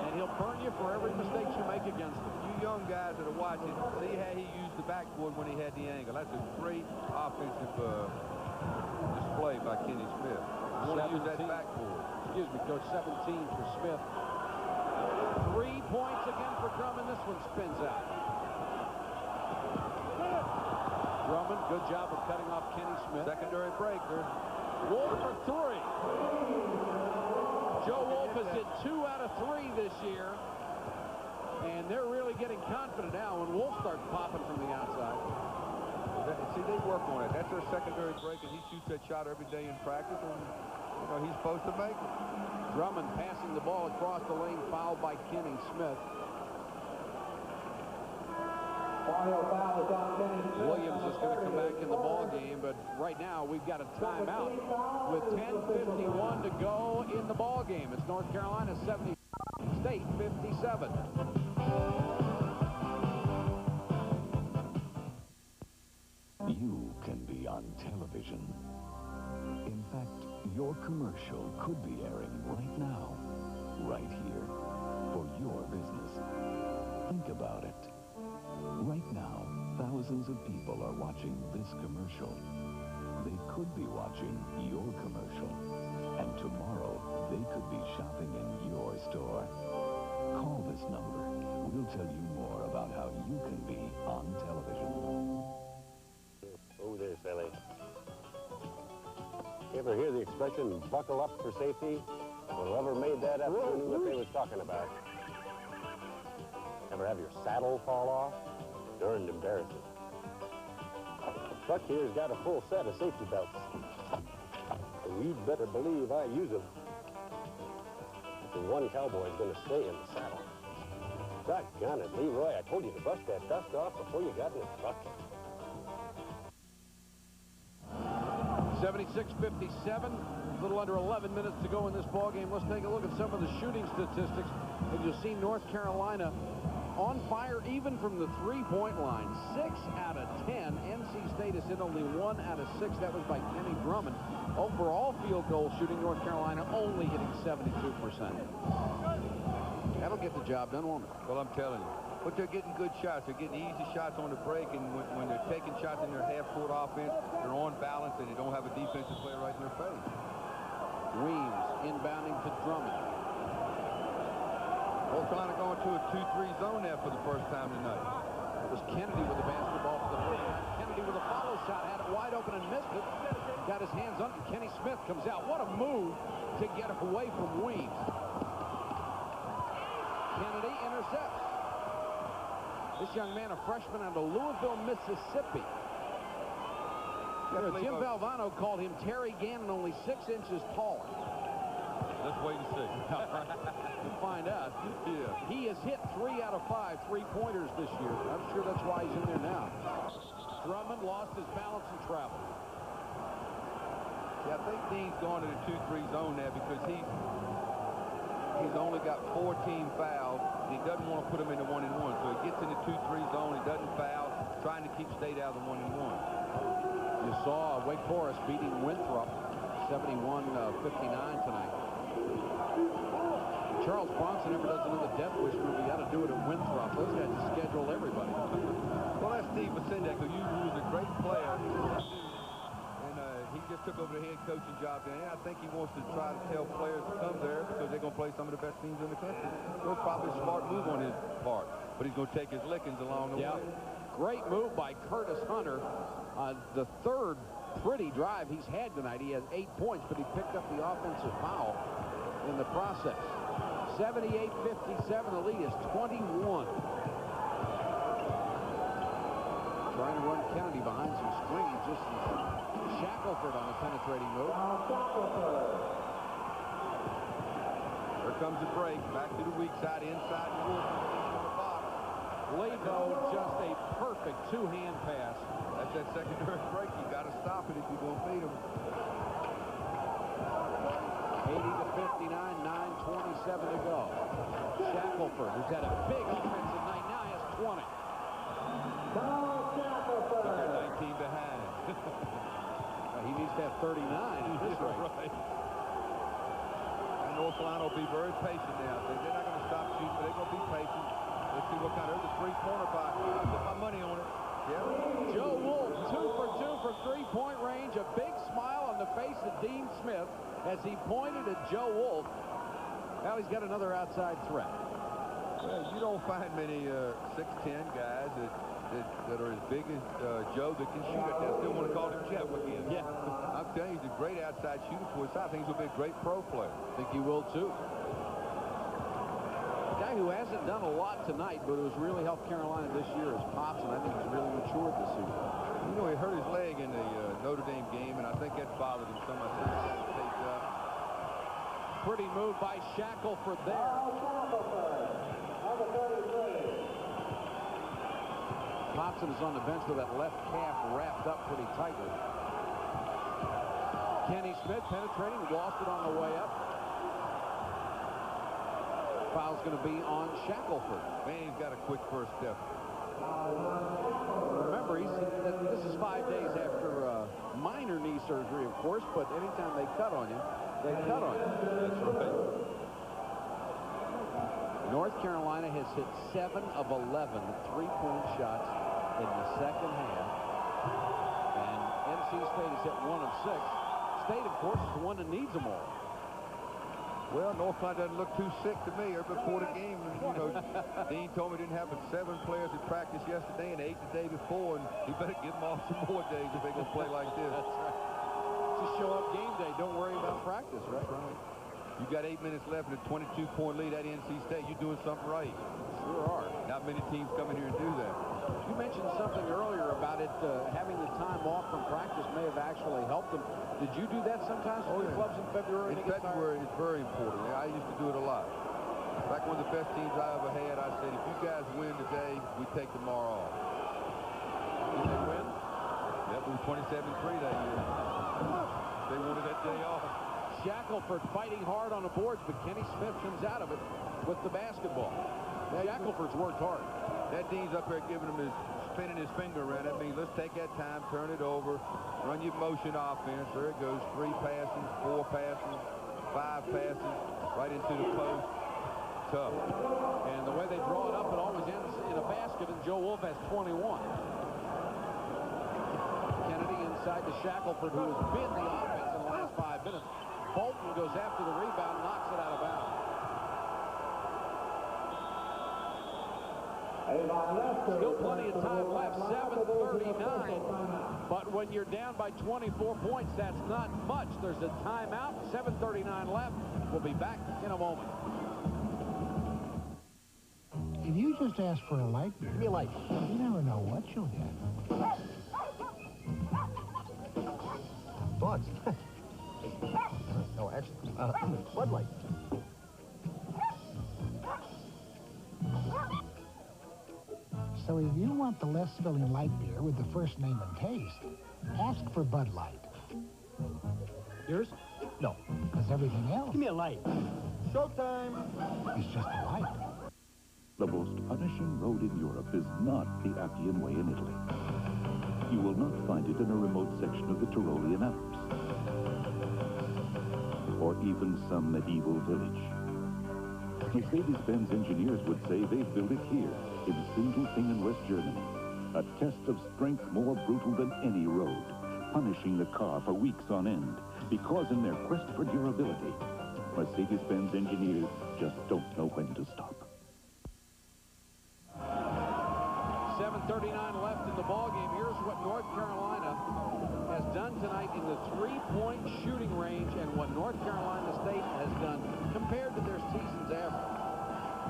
and he'll burn you for every mistake you make against him. You young guys that are watching, see how he used the backboard when he had the angle. That's a great offensive display by Kenny Smith. You want to use that backboard. Excuse me, Coach. 17 for Smith. 3 points again for Drummond. This one spins out. Drummond, good job of cutting off Kenny Smith. Secondary breaker. Wolf for 3. Joe Wolf has hit 2 out of 3 this year. And they're really getting confident now when Wolf starts popping from the outside. See, they work on it. That's their secondary break, and he shoots that shot every day in practice, and you know, he's supposed to make it. Drummond passing the ball across the lane, fouled by Kenny Smith. Williams is going to come back in the ball game, but right now we've got a timeout with 10:51 to go in the ball game. It's North Carolina 70, State 57. You can be on television. In fact, your commercial could be airing right now, right here, for your business. Think about it. Right now, thousands of people are watching this commercial. could be watching your commercial. And tomorrow, they could be shopping in your store. Call this number. We'll tell you more about how you can be on television. Oh, there, Sally. You ever hear the expression, buckle up for safety? Well, whoever made that up knew what they was talking about. Ever have your saddle fall off? Darned embarrassing. The truck here's got a full set of safety belts. And you'd better believe I use them. The one cowboy's gonna stay in the saddle. Doggone it, Leroy, I told you to brush that dust off before you got in the truck. 76-57, a little under 11 minutes to go in this ballgame. Let's take a look at some of the shooting statistics. And you'll see North Carolina on fire even from the three-point line. 6 out of 10. NC State has hit only 1 out of 6. That was by Kenny Drummond. Overall field goal shooting, North Carolina only hitting 72%. That'll get the job done, won't it? Well, I'm telling you. But they're getting good shots. They're getting easy shots on the break, and when they're taking shots in their half-court offense, they're on balance, and they don't have a defensive player right in their face. Weems inbounding to Drummond. North Carolina going to a 2-3 zone there for the first time tonight. It was Kennedy with the basketball for the first time. Kennedy with a follow shot, had it wide open and missed it. Got his hands on it. Kenny Smith comes out. What a move to get away from Weems. Kennedy intercepts. This young man, a freshman out of Louisville, Mississippi. Jim Valvano called him Terry Gannon, only 6 inches taller. Let's wait and see. We'll find out. Yeah. He has hit 3 out of 5 three-pointers this year. I'm sure that's why he's in there now. Drummond lost his balance and traveled. Yeah, I think Dean's going to the 2-3 zone there because he's only got 14 fouls. And he doesn't want to put them in the 1-and-1. So he gets in the 2-3 zone. He doesn't foul, trying to keep State out of the 1-and-1. You saw Wake Forest beating Winthrop 71-59 tonight. Charles Bronson never does another Death Wish movie. You got to do it at Winthrop. Those guys just schedule everybody. Well, that's Steve Vasindak, who was a great player. He just took over the head coaching job there. And I think he wants to try to tell players to come there because they're going to play some of the best teams in the country. So it's probably a smart move on his part. But he's going to take his lickings along the way. Great move by Curtis Hunter. The third pretty drive he's had tonight. He has 8 points, but he picked up the offensive foul in the process. 78-57. The lead is 21. Trying to run Kennedy behind some screens. Just Shackelford on a penetrating move. Here comes the break. Back to the weak side, inside the Wolf. Lebo, just a perfect two-hand pass. That's that secondary break. You got to stop it if you're going to beat him. 80-59, 9:27 to go. Shackelford, who's had a big offensive night, now has 20. They're 19 behind. He needs to have 39 at this rate. Right. And North Carolina will be very patient now. They're not going to stop shooting, but they're going to be patient. Let's see what kind of there's a three-pointer by. I put my money on it. Yeah. Joe Wolf, 2 for 2 from three-point range. A big smile on the face of Dean Smith as he pointed at Joe Wolf. Now he's got another outside threat. Well, you don't find many 6'10 guys that are as big as Joe that can shoot at that. Still want to call him Jeff again. Yeah. I'm telling you, he's a great outside shooter for his side. I think he's going to be a great pro player. I think he will, too. A guy who hasn't done a lot tonight, but who's really helped Carolina this year is Popson. I think he's really matured this season. You know, he hurt his leg in the Notre Dame game, and I think that bothered him so much. Pretty move by Shackelford there. Popson is on the bench with that left calf wrapped up pretty tightly. Kenny Smith penetrating, lost it on the way up. Foul's going to be on Shackelford. Man, he's got a quick first step. Remember, this is 5 days after minor knee surgery, of course, but anytime they cut on you, they cut on you. That's right. North Carolina has hit 7 of 11 three-point shots in the second half. And NC State is at 1 of 6. State, of course, is the one that needs them all. Well, North Carolina doesn't look too sick to me. Before the game, you know, Dean told me didn't have but 7 players at practice yesterday and 8 the day before, and he better give them all some more days if they're going to play like this. That's right. Just show up game day. Don't worry about practice, right? That's right. You got 8 minutes left and a 22-point lead at NC State. You're doing something right. Sure are. Not many teams come in here and do that. You mentioned something earlier about it, having the time off from practice may have actually helped them. Did you do that sometimes for the clubs in February? In February, it's very important. I used to do it a lot. Back one of the best teams I ever had, I said, if you guys win today, we take tomorrow off. Did they win? Yep, we were 27-3 that year. They wanted that day off. Shackelford fighting hard on the boards, but Kenny Smith comes out of it with the basketball. Shackelford's worked hard. That Dean's up there giving him spinning his finger around. That means let's take that time, turn it over, run your motion offense. There it goes. 3 passes, 4 passes, 5 passes, right into the post. Tough. And the way they draw it up, it always ends in a basket, and Joe Wolf has 21. Kennedy inside to Shackelford, who has been the offense in the last 5 minutes. Bolton goes after the rebound, knocks it out of bounds. Still plenty of time left, 7:39. But when you're down by 24 points, that's not much. There's a timeout, 7:39 left. We'll be back in a moment. If you just ask for a light beer, give me a light. You never know what you'll get. Thoughts? No, actually, Bud Light. So if you want the less filling light beer with the first name and taste, ask for Bud Light. Yours? No, because everything else... Give me a light. Showtime! ...is just a light. The most punishing road in Europe is not the Appian Way in Italy. You will not find it in a remote section of the Tyrolean Alps, or even some medieval village. Mercedes-Benz engineers would say they built it here, in Sindelfingen, West Germany. A test of strength more brutal than any road, punishing the car for weeks on end, because in their quest for durability, Mercedes-Benz engineers just don't know when to stop. 7:39 left in the ballgame. Here's what North Carolina has done tonight in the three-point shooting range and what North Carolina State has done compared to their season's average.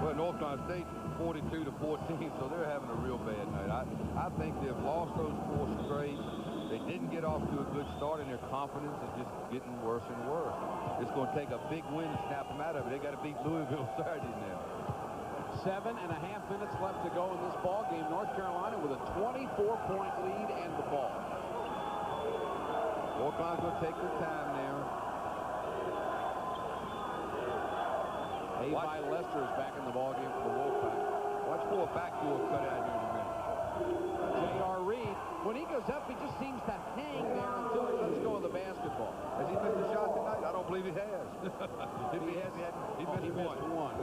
Well, North Carolina State 42-14, so they're having a real bad night. I think they've lost those 4 straight. They didn't get off to a good start, and their confidence is just getting worse and worse. It's going to take a big win to snap them out of it. They got to beat Louisville Saturday now. 7.5 minutes left to go in this ball game. North Carolina with a 24-point lead and the ball. North Carolina's going to take their time now. Avi Lester is back in the ball game for the Wolfpack. Watch for a backdoor cut out here in a minute. J.R. Reed, when he goes up, he just seems to hang there until he lets go of the basketball. Has he missed a shot tonight? I don't believe he has. If he has, he missed one.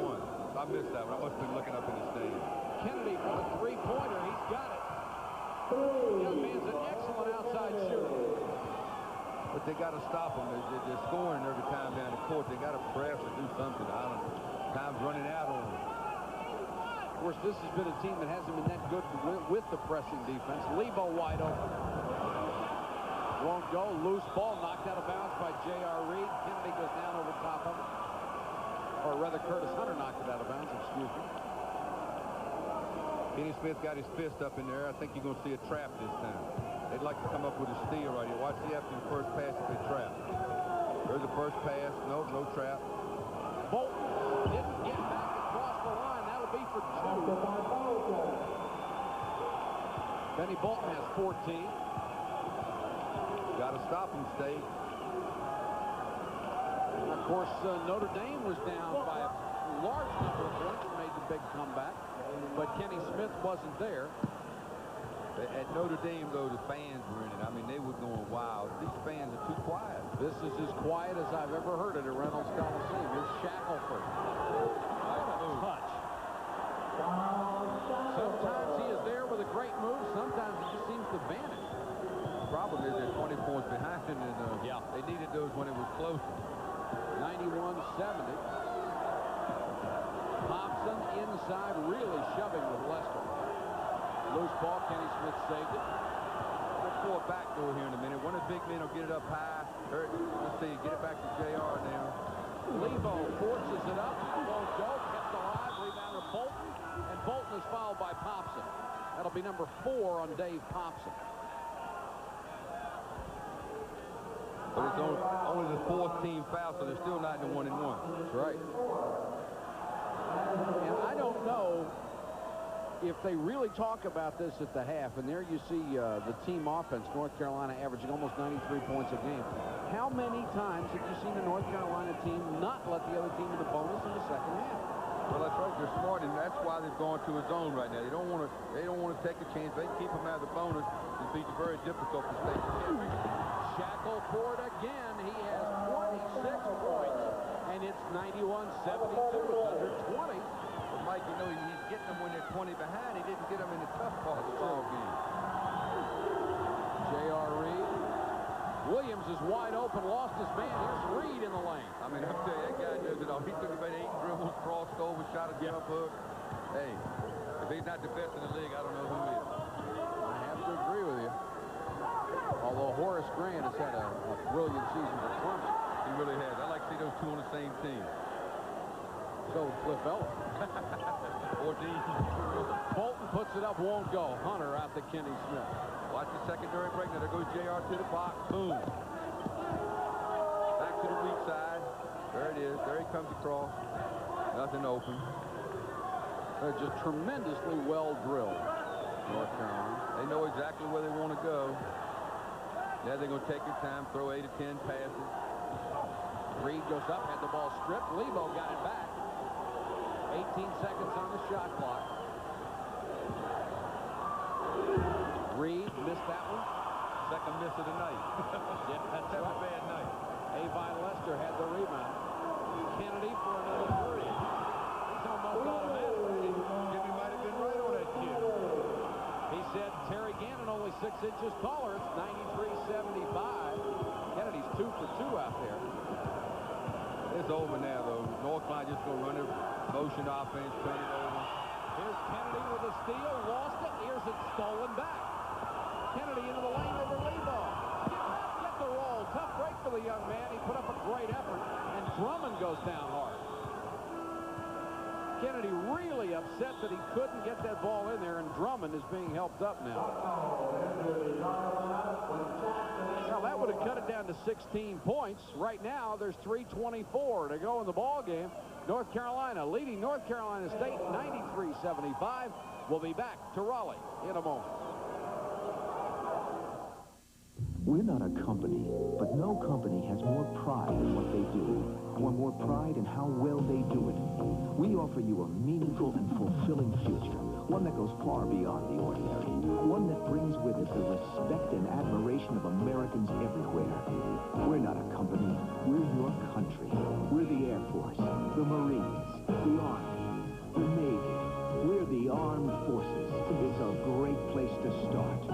I missed that one. I must have been looking up in the stadium. Kennedy for the three-pointer. He's got it. The young man's an excellent outside shooter. But they got to stop them. They're scoring every time down the court. They got to press or do something. Time's running out on them. Of course, this has been a team that hasn't been that good with the pressing defense. Lebo wide open. Won't go. Loose ball knocked out of bounds by J.R. Reed. Kennedy goes down over top of it. Or rather, Curtis Hunter knocked it out of bounds. Excuse me. Kenny Smith got his fist up in there. I think you're going to see a trap this time. They'd like to come up with a steal right here. Watch the after the first pass if they trap. There's the first pass. No trap. Bolton didn't get back across the line. That'll be for 2. Benny Bolton has 14. Got to stop him, State. Of course, Notre Dame was down by a large number of points and made the big comeback. But Kenny Smith wasn't there. At Notre Dame, though, the fans were in it. I mean, they were going wild. These fans are too quiet. This is as quiet as I've ever heard it at Reynolds Coliseum. Here's Shackelford. What a touch. Sometimes he is there with a great move. Sometimes he just seems to vanish. The problem loose ball. Kenny Smith saved it. Look for a backdoor here in a minute. One of the big men will get it up high. Let's see, get it back to JR now. Lebo forces it up. Won't go. Kept alive. Rebounder Bolton. And Bolton is fouled by Popson. That'll be number 4 on Dave Popson. But it's only the 4th team foul, so they're still not in the 1-and-1. That's right. And I don't know if they really talk about this at the half, and there you see the team offense, North Carolina averaging almost 93 points a game. How many times have you seen a North Carolina team not let the other team in the bonus in the second half? Well, that's right. They're smart, and that's why they've gone to a zone right now. They don't want to take a chance. They keep them out of the bonus. It'd be very difficult to stay. Shackelford again. He has 26 points, and it's 91-72. It's under 20. But Mike, you know, he's getting them when they're 20 behind. He didn't get them in the tough part of the ball game. J.R. Reed. Williams is wide open, lost his man. Here's Reed in the lane. I mean, I'm telling you, that guy knows it all. He took about 8 dribbles, crossed over, shot a jump hook. Hey, if he's not the best in the league, I don't know who is. I have to agree with you. Although Horace Grant has had a brilliant season for Clemson. He really has. I like to see those two on the same team. So Cliff Ellis. 14. Bolton puts it up, won't go. Hunter out to Kenny Smith. Watch the secondary break. Now there goes JR to the box. Boom. Back to the weak side. There it is. There he comes across. Nothing open. They're just tremendously well drilled, North Carolina. They know exactly where they want to go. Now they're going to take their time, throw 8 or 10 passes. Reed goes up, had the ball stripped. Lebo got it back. 18 seconds on the shot clock. Reed missed that one. Second miss of the night. Yeah, that's a bad night. Avon Lester had the rebound. Kennedy for another 3. It's almost automatic. Jimmy might have been right on that kid. He said Terry Gannon only 6 inches taller. It's 93-75. Kennedy's 2 for 2 out there. It's over now, though. North Carolina just going to run their motion offense, turn it over. Here's Kennedy with a steal, lost it. Here's it stolen back. Kennedy into the lane over Lebo. Get the roll. Tough break for the young man. He put up a great effort, and Drummond goes down hard. Kennedy really upset that he couldn't get that ball in there, and Drummond is being helped up now. Now, that would have cut it down to 16 points. Right now, there's 3:24 to go in the ball game. North Carolina leading North Carolina State 93-75. We'll be back to Raleigh in a moment. We're not a company, but no company has more pride in what they do, or more pride in how well they do it. We offer you a meaningful and fulfilling future, one that goes far beyond the ordinary, one that brings with it the respect and admiration of Americans everywhere. We're not a company, we're your country. We're the Air Force, the Marines, the Army, the Navy. We're the Armed Forces. It's a great place to start.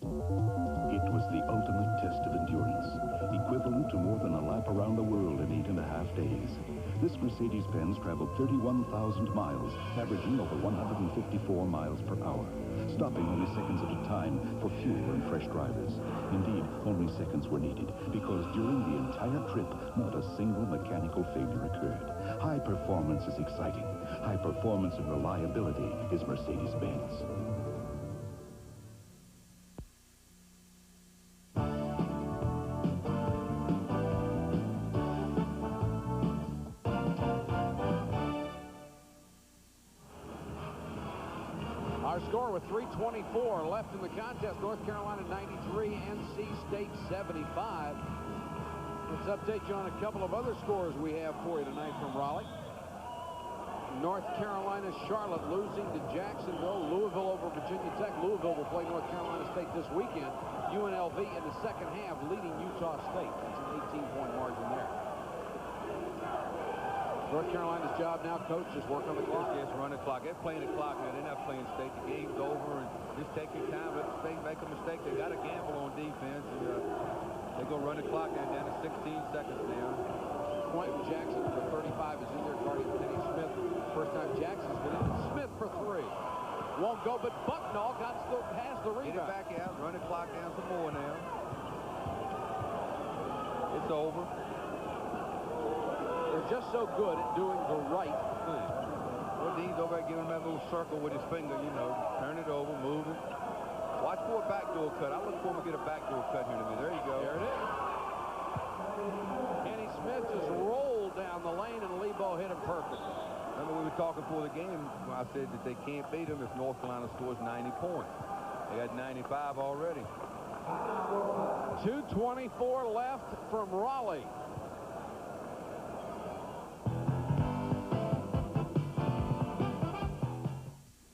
It was the ultimate test of endurance, equivalent to more than a lap around the world in 8.5 days. This Mercedes-Benz traveled 31,000 miles, averaging over 154 miles per hour, stopping only seconds at a time for fuel and fresh drivers. Indeed, only seconds were needed, because during the entire trip, not a single mechanical failure occurred. High performance is exciting. High performance and reliability is Mercedes-Benz. Our score with 3:24 left in the contest. North Carolina 93, NC State 75. Let's update you on a couple of other scores we have for you tonight from Raleigh. North Carolina, Charlotte losing to Jacksonville. Louisville over Virginia Tech. Louisville will play North Carolina State this weekend. UNLV in the second half leading Utah State. That's an 18-point margin there. North Carolina's job now, coach, is work on the clock. Yes, run the clock. They're playing the clock now. They're not playing State. The game's over, and just take your time. Let the State make a mistake. They got to gamble on defense, and they're going to run the clock down to 16 seconds now. Quentin Jackson for 35 is in there guarding Kenny Smith. First time Jackson's been in. Smith for 3. won't go, but Bucknall has the rebound. Get it back out, run the clock down some more now. It's over. They're just so good at doing the right thing. Well, Dean's over there giving him that little circle with his finger, you know. Turn it over, move it. Watch for a backdoor cut. I look for him to get a backdoor cut here in a minute. There you go. There it is. Kenny Smith just rolled down the lane, and Lebo hit him perfectly. Remember, we were talking before the game. I said that they can't beat them if North Carolina scores 90 points. They got 95 already. 2:24 left from Raleigh.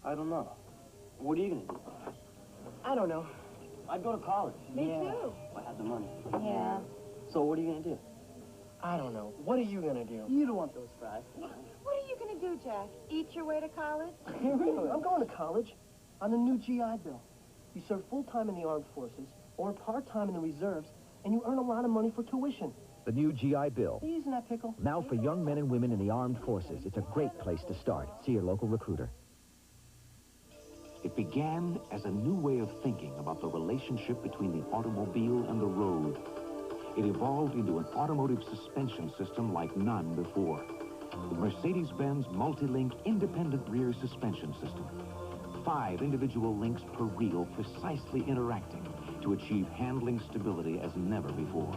I don't know. What are you going to do? I don't know. I'd go to college. Me too. If I had the money. Yeah. So what are you going to do? I don't know. What are you going to do? You don't want those fries. What are you going to do, Jack? Eat your way to college? Really? I'm going to college on the new GI Bill. You serve full-time in the armed forces or part-time in the reserves, and you earn a lot of money for tuition. The new GI Bill. Are you using that pickle? Now for young men and women in the armed forces. It's a great place to start. See your local recruiter. It began as a new way of thinking about the relationship between the automobile and the road. It evolved into an automotive suspension system like none before. The Mercedes-Benz Multi-Link Independent Rear Suspension System. 5 individual links per reel precisely interacting to achieve handling stability as never before.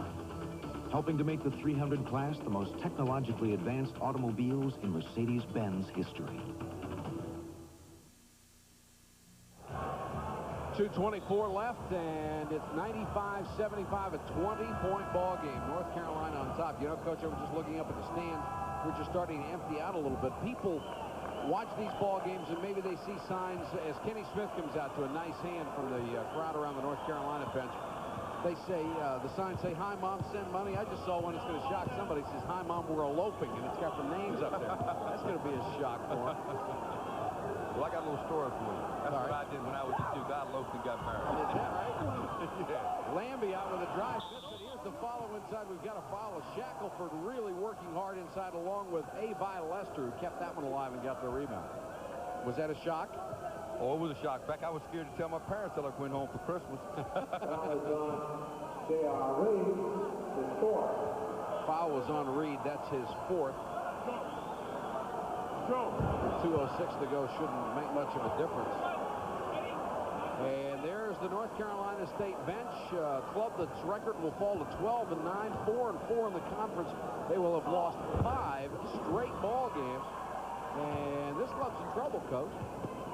Helping to make the 300 class the most technologically advanced automobiles in Mercedes-Benz history. 2:24 left, and it's 95-75, a 20-point ball game. North Carolina on top. You know, Coach, I was just looking up at the stands. We're just starting to empty out a little bit. People watch these ball games, and maybe they see signs as Kenny Smith comes out to a nice hand from the crowd around the North Carolina bench. They say, the signs say, "Hi, Mom, send money." I just saw one that's going to shock somebody. It says, "Hi, Mom, we're eloping," and it's got the names up there. That's going to be a shock for them. Well, I got a little story for you. That's what I did when I was a Duke. I eloped and got married. Is that right? Yeah. Lambie out with a drive. Here's the follow inside. We've got a foul. Shackelford really working hard inside along with Avi Lester, who kept that one alive and got the rebound. Was that a shock? Oh, it was a shock. In fact, I was scared to tell my parents that I went home for Christmas. Foul was on Reed. That's his 4th. 2:06 to go shouldn't make much of a difference. And there's the North Carolina State bench. Club that's record will fall to 12-9, 4-4 in the conference. They will have lost 5 straight ball games. And this club's in trouble, Coach.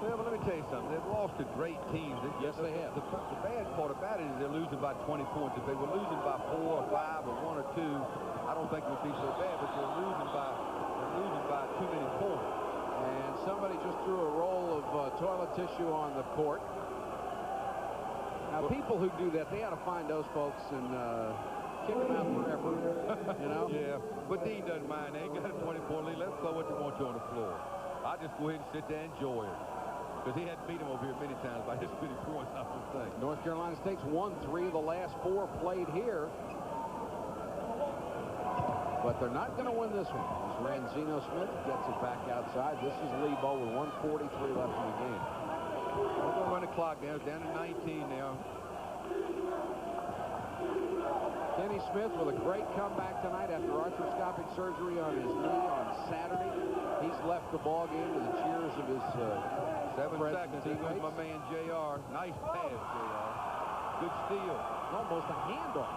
Well, but let me tell you something. They've lost to great teams. Yes, they have. The bad part about it is they're losing by 20 points. If they were losing by 4 or 5 or 1 or 2, I don't think it would be so bad. But they're losing by too many points. And somebody just threw a roll of toilet tissue on the court. Now, people who do that, they ought to find those folks and kick them out forever. You know? Yeah, but Dean doesn't mind. They ain't got a 20-point lead. Let them throw what they want to on the floor. I'll just go ahead and sit there and enjoy it. Because he had beat him over here many times by his many points, I would think. North Carolina State's won 3 of the last 4 played here. But they're not going to win this one. As Ranzino Smith gets it back outside. This is Lebo with 1:43 left in the game. We're going to run the clock down. It's down to 19 now. Kenny Smith with a great comeback tonight after arthroscopic surgery on his knee on Saturday. He's left the ball game to the cheers of his 7 seconds. Here goes my man, JR. Nice pass, JR. Good steal. Almost a handoff.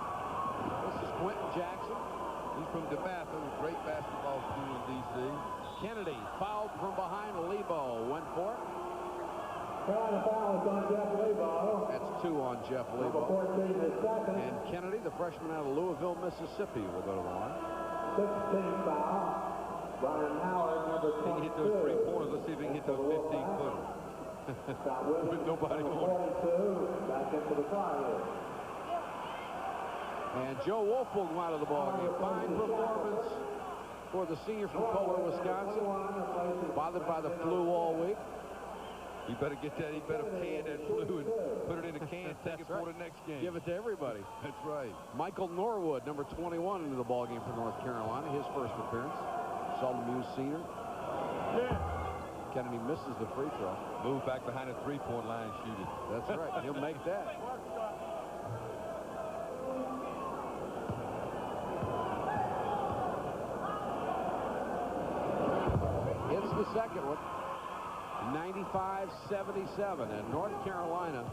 This is Quentin Jackson. He's from DeMatha, a great basketball school in D.C. Kennedy fouled from behind. Lebo went for it. Foul on Jeff Lebo. That's 2 on Jeff Lebo. And Kennedy, the freshman out of Louisville, Mississippi, will go to the line. 16 foul. Brian Howard, number 22. He can hit those 3-pointers. Let's see if he can hit those 15-footers. With nobody on it. Back into the fire. And Joe Wolf will go out of the ballgame. Fine performance for the senior from Kohler, Wisconsin. Bothered by the flu all week. You better get that. You better can that flu and put it in a can. Take it for the next game. Give it to everybody. That's right. Michael Norwood, number 21, into the ballgame for North Carolina. His first appearance. Sultan Muse senior. Kennedy misses the free throw. Move back behind the three-point line and shoot it. That's right. He'll make that. It's the second one. 95-77. And North Carolina,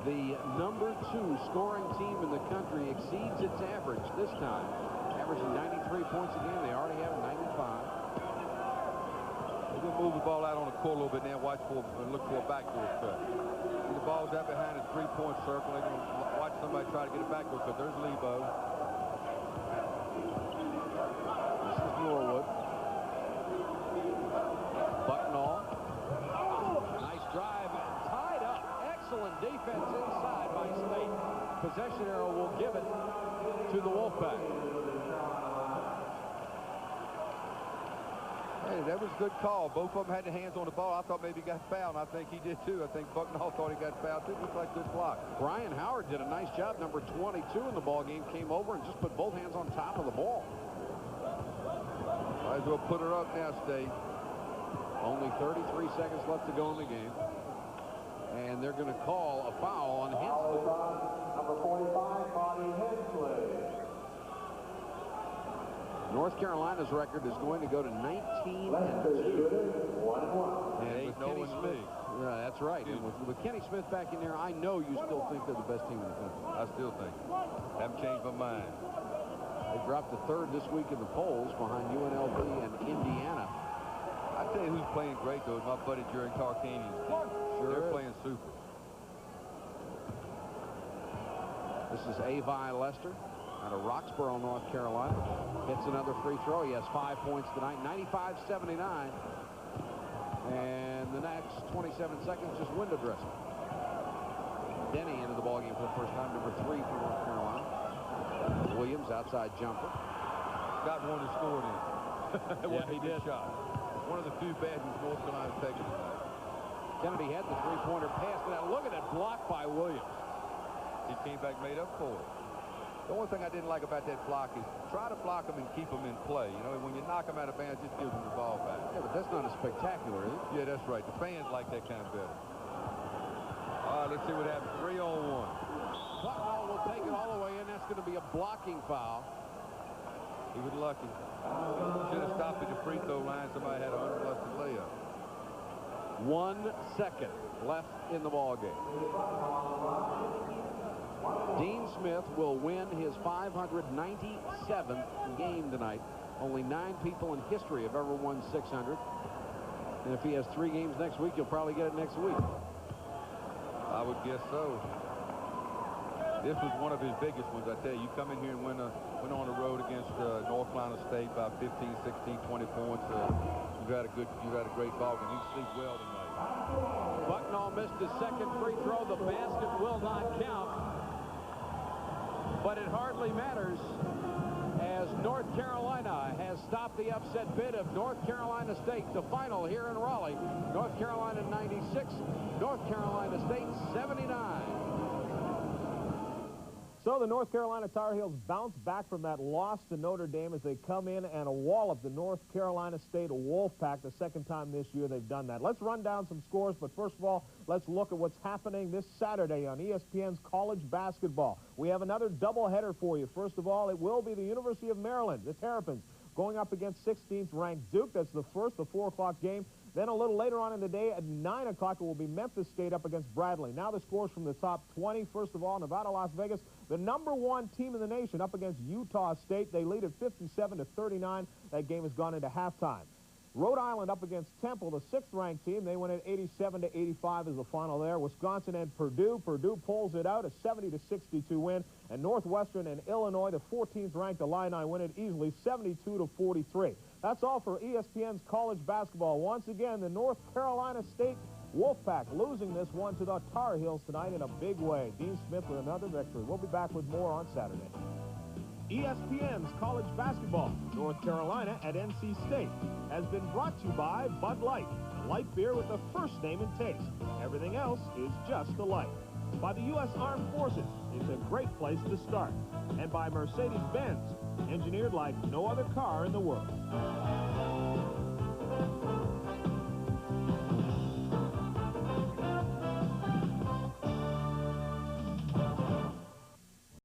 the #2 scoring team in the country, exceeds its average this time. Averaging 93 points a game. They already have 95. They're going to move the ball out on the court a little bit now. Watch for and look for a backdoor cut. See the ball's out behind the three-point circle. They're going to watch somebody try to get a backdoor cut. There's Lebo. This is Norwood. Bucknall. Nice drive. Tied up. Excellent defense inside by State. Possession arrow will give it to the Wolfpack. Hey, that was a good call. Both of them had their hands on the ball. I thought maybe he got fouled. I think he did too. I think Bucknall thought he got fouled too. Looks like good block. Brian Howard did a nice job. Number 22 in the ball game came over and just put both hands on top of the ball. Might as well put her up now, State. Only 33 seconds left to go in the game. And they're going to call a foul on Hensley. Number 45, Bonnie Hensley. North Carolina's record is going to go to 19-2. And with Kenny Smith, that's right. And with Kenny Smith back in there, I know you still think they're the best team in the country. I still think. Haven't changed my mind. They dropped to 3rd this week in the polls behind UNLV and Indiana. I tell you who's playing great, though, is my buddy Jerry Tarkanian's team. Sure They're is. playing super. This is Avi Lester out of Roxborough, North Carolina. Hits another free throw. He has 5 points tonight, 95-79. And the next 27 seconds just window dressing. Denny into the ballgame for the first time, number 3 for North Carolina. Williams, outside jumper. Got one to score in. Yeah, he did. Shot. One of the few bad ones North Carolina's taken tonight. Kennedy had the three-pointer pass, but now look at that block by Williams. He came back made up for it. The only thing I didn't like about that block is try to block them and keep them in play. You know, when you knock them out of bounds, just give them the ball back. Yeah, but that's not as spectacular, is it? Yeah, that's right. The fans like that kind of better. All right, let's see what happens. 3-on-1. Bucknall will take it all the way in. That's going to be a blocking foul. He was lucky. Should have stopped at the free throw line. Somebody had an unlusted layup. 1 second left in the ball game. Dean Smith will win his 597th game tonight. Only 9 people in history have ever won 600. And if he has 3 games next week, he'll probably get it next week. I would guess so. This was one of his biggest ones, I tell you. You come in here and went on the road against North Carolina State by 15, 16, 20 points. You had a great ball game. You sleep well tonight. Bucknall missed his second free throw. The basket will not count. But it hardly matters, as North Carolina has stopped the upset bid of North Carolina State. The final here in Raleigh, North Carolina 96, North Carolina State 79. So the North Carolina Tar Heels bounce back from that loss to Notre Dame as they come in and wallop the North Carolina State Wolfpack, the second time this year they've done that. Let's run down some scores, but first of all, let's look at what's happening this Saturday on ESPN's college basketball. We have another doubleheader for you. First of all, it will be the University of Maryland, the Terrapins, going up against 16th ranked Duke. That's the 4 o'clock game. Then a little later on in the day at 9 o'clock, it will be Memphis State up against Bradley. Now the scores from the top 20. First of all, Nevada, Las Vegas, the #1 team in the nation up against Utah State. They lead at 57-39. That game has gone into halftime. Rhode Island up against Temple, the 6th-ranked team. They win at 87-85 is the final there. Wisconsin and Purdue. Purdue pulls it out, a 70-62 win. And Northwestern and Illinois, the 14th-ranked Illini, win it easily, 72-43. That's all for ESPN's college basketball. Once again, the North Carolina State Wolfpack losing this one to the Tar Heels tonight in a big way. Dean Smith with another victory. We'll be back with more on Saturday. ESPN's college basketball, North Carolina at NC State, has been brought to you by Bud Light, light beer with the first name and taste. Everything else is just a light. By the U.S. Armed Forces, it's a great place to start. And by Mercedes-Benz, engineered like no other car in the world.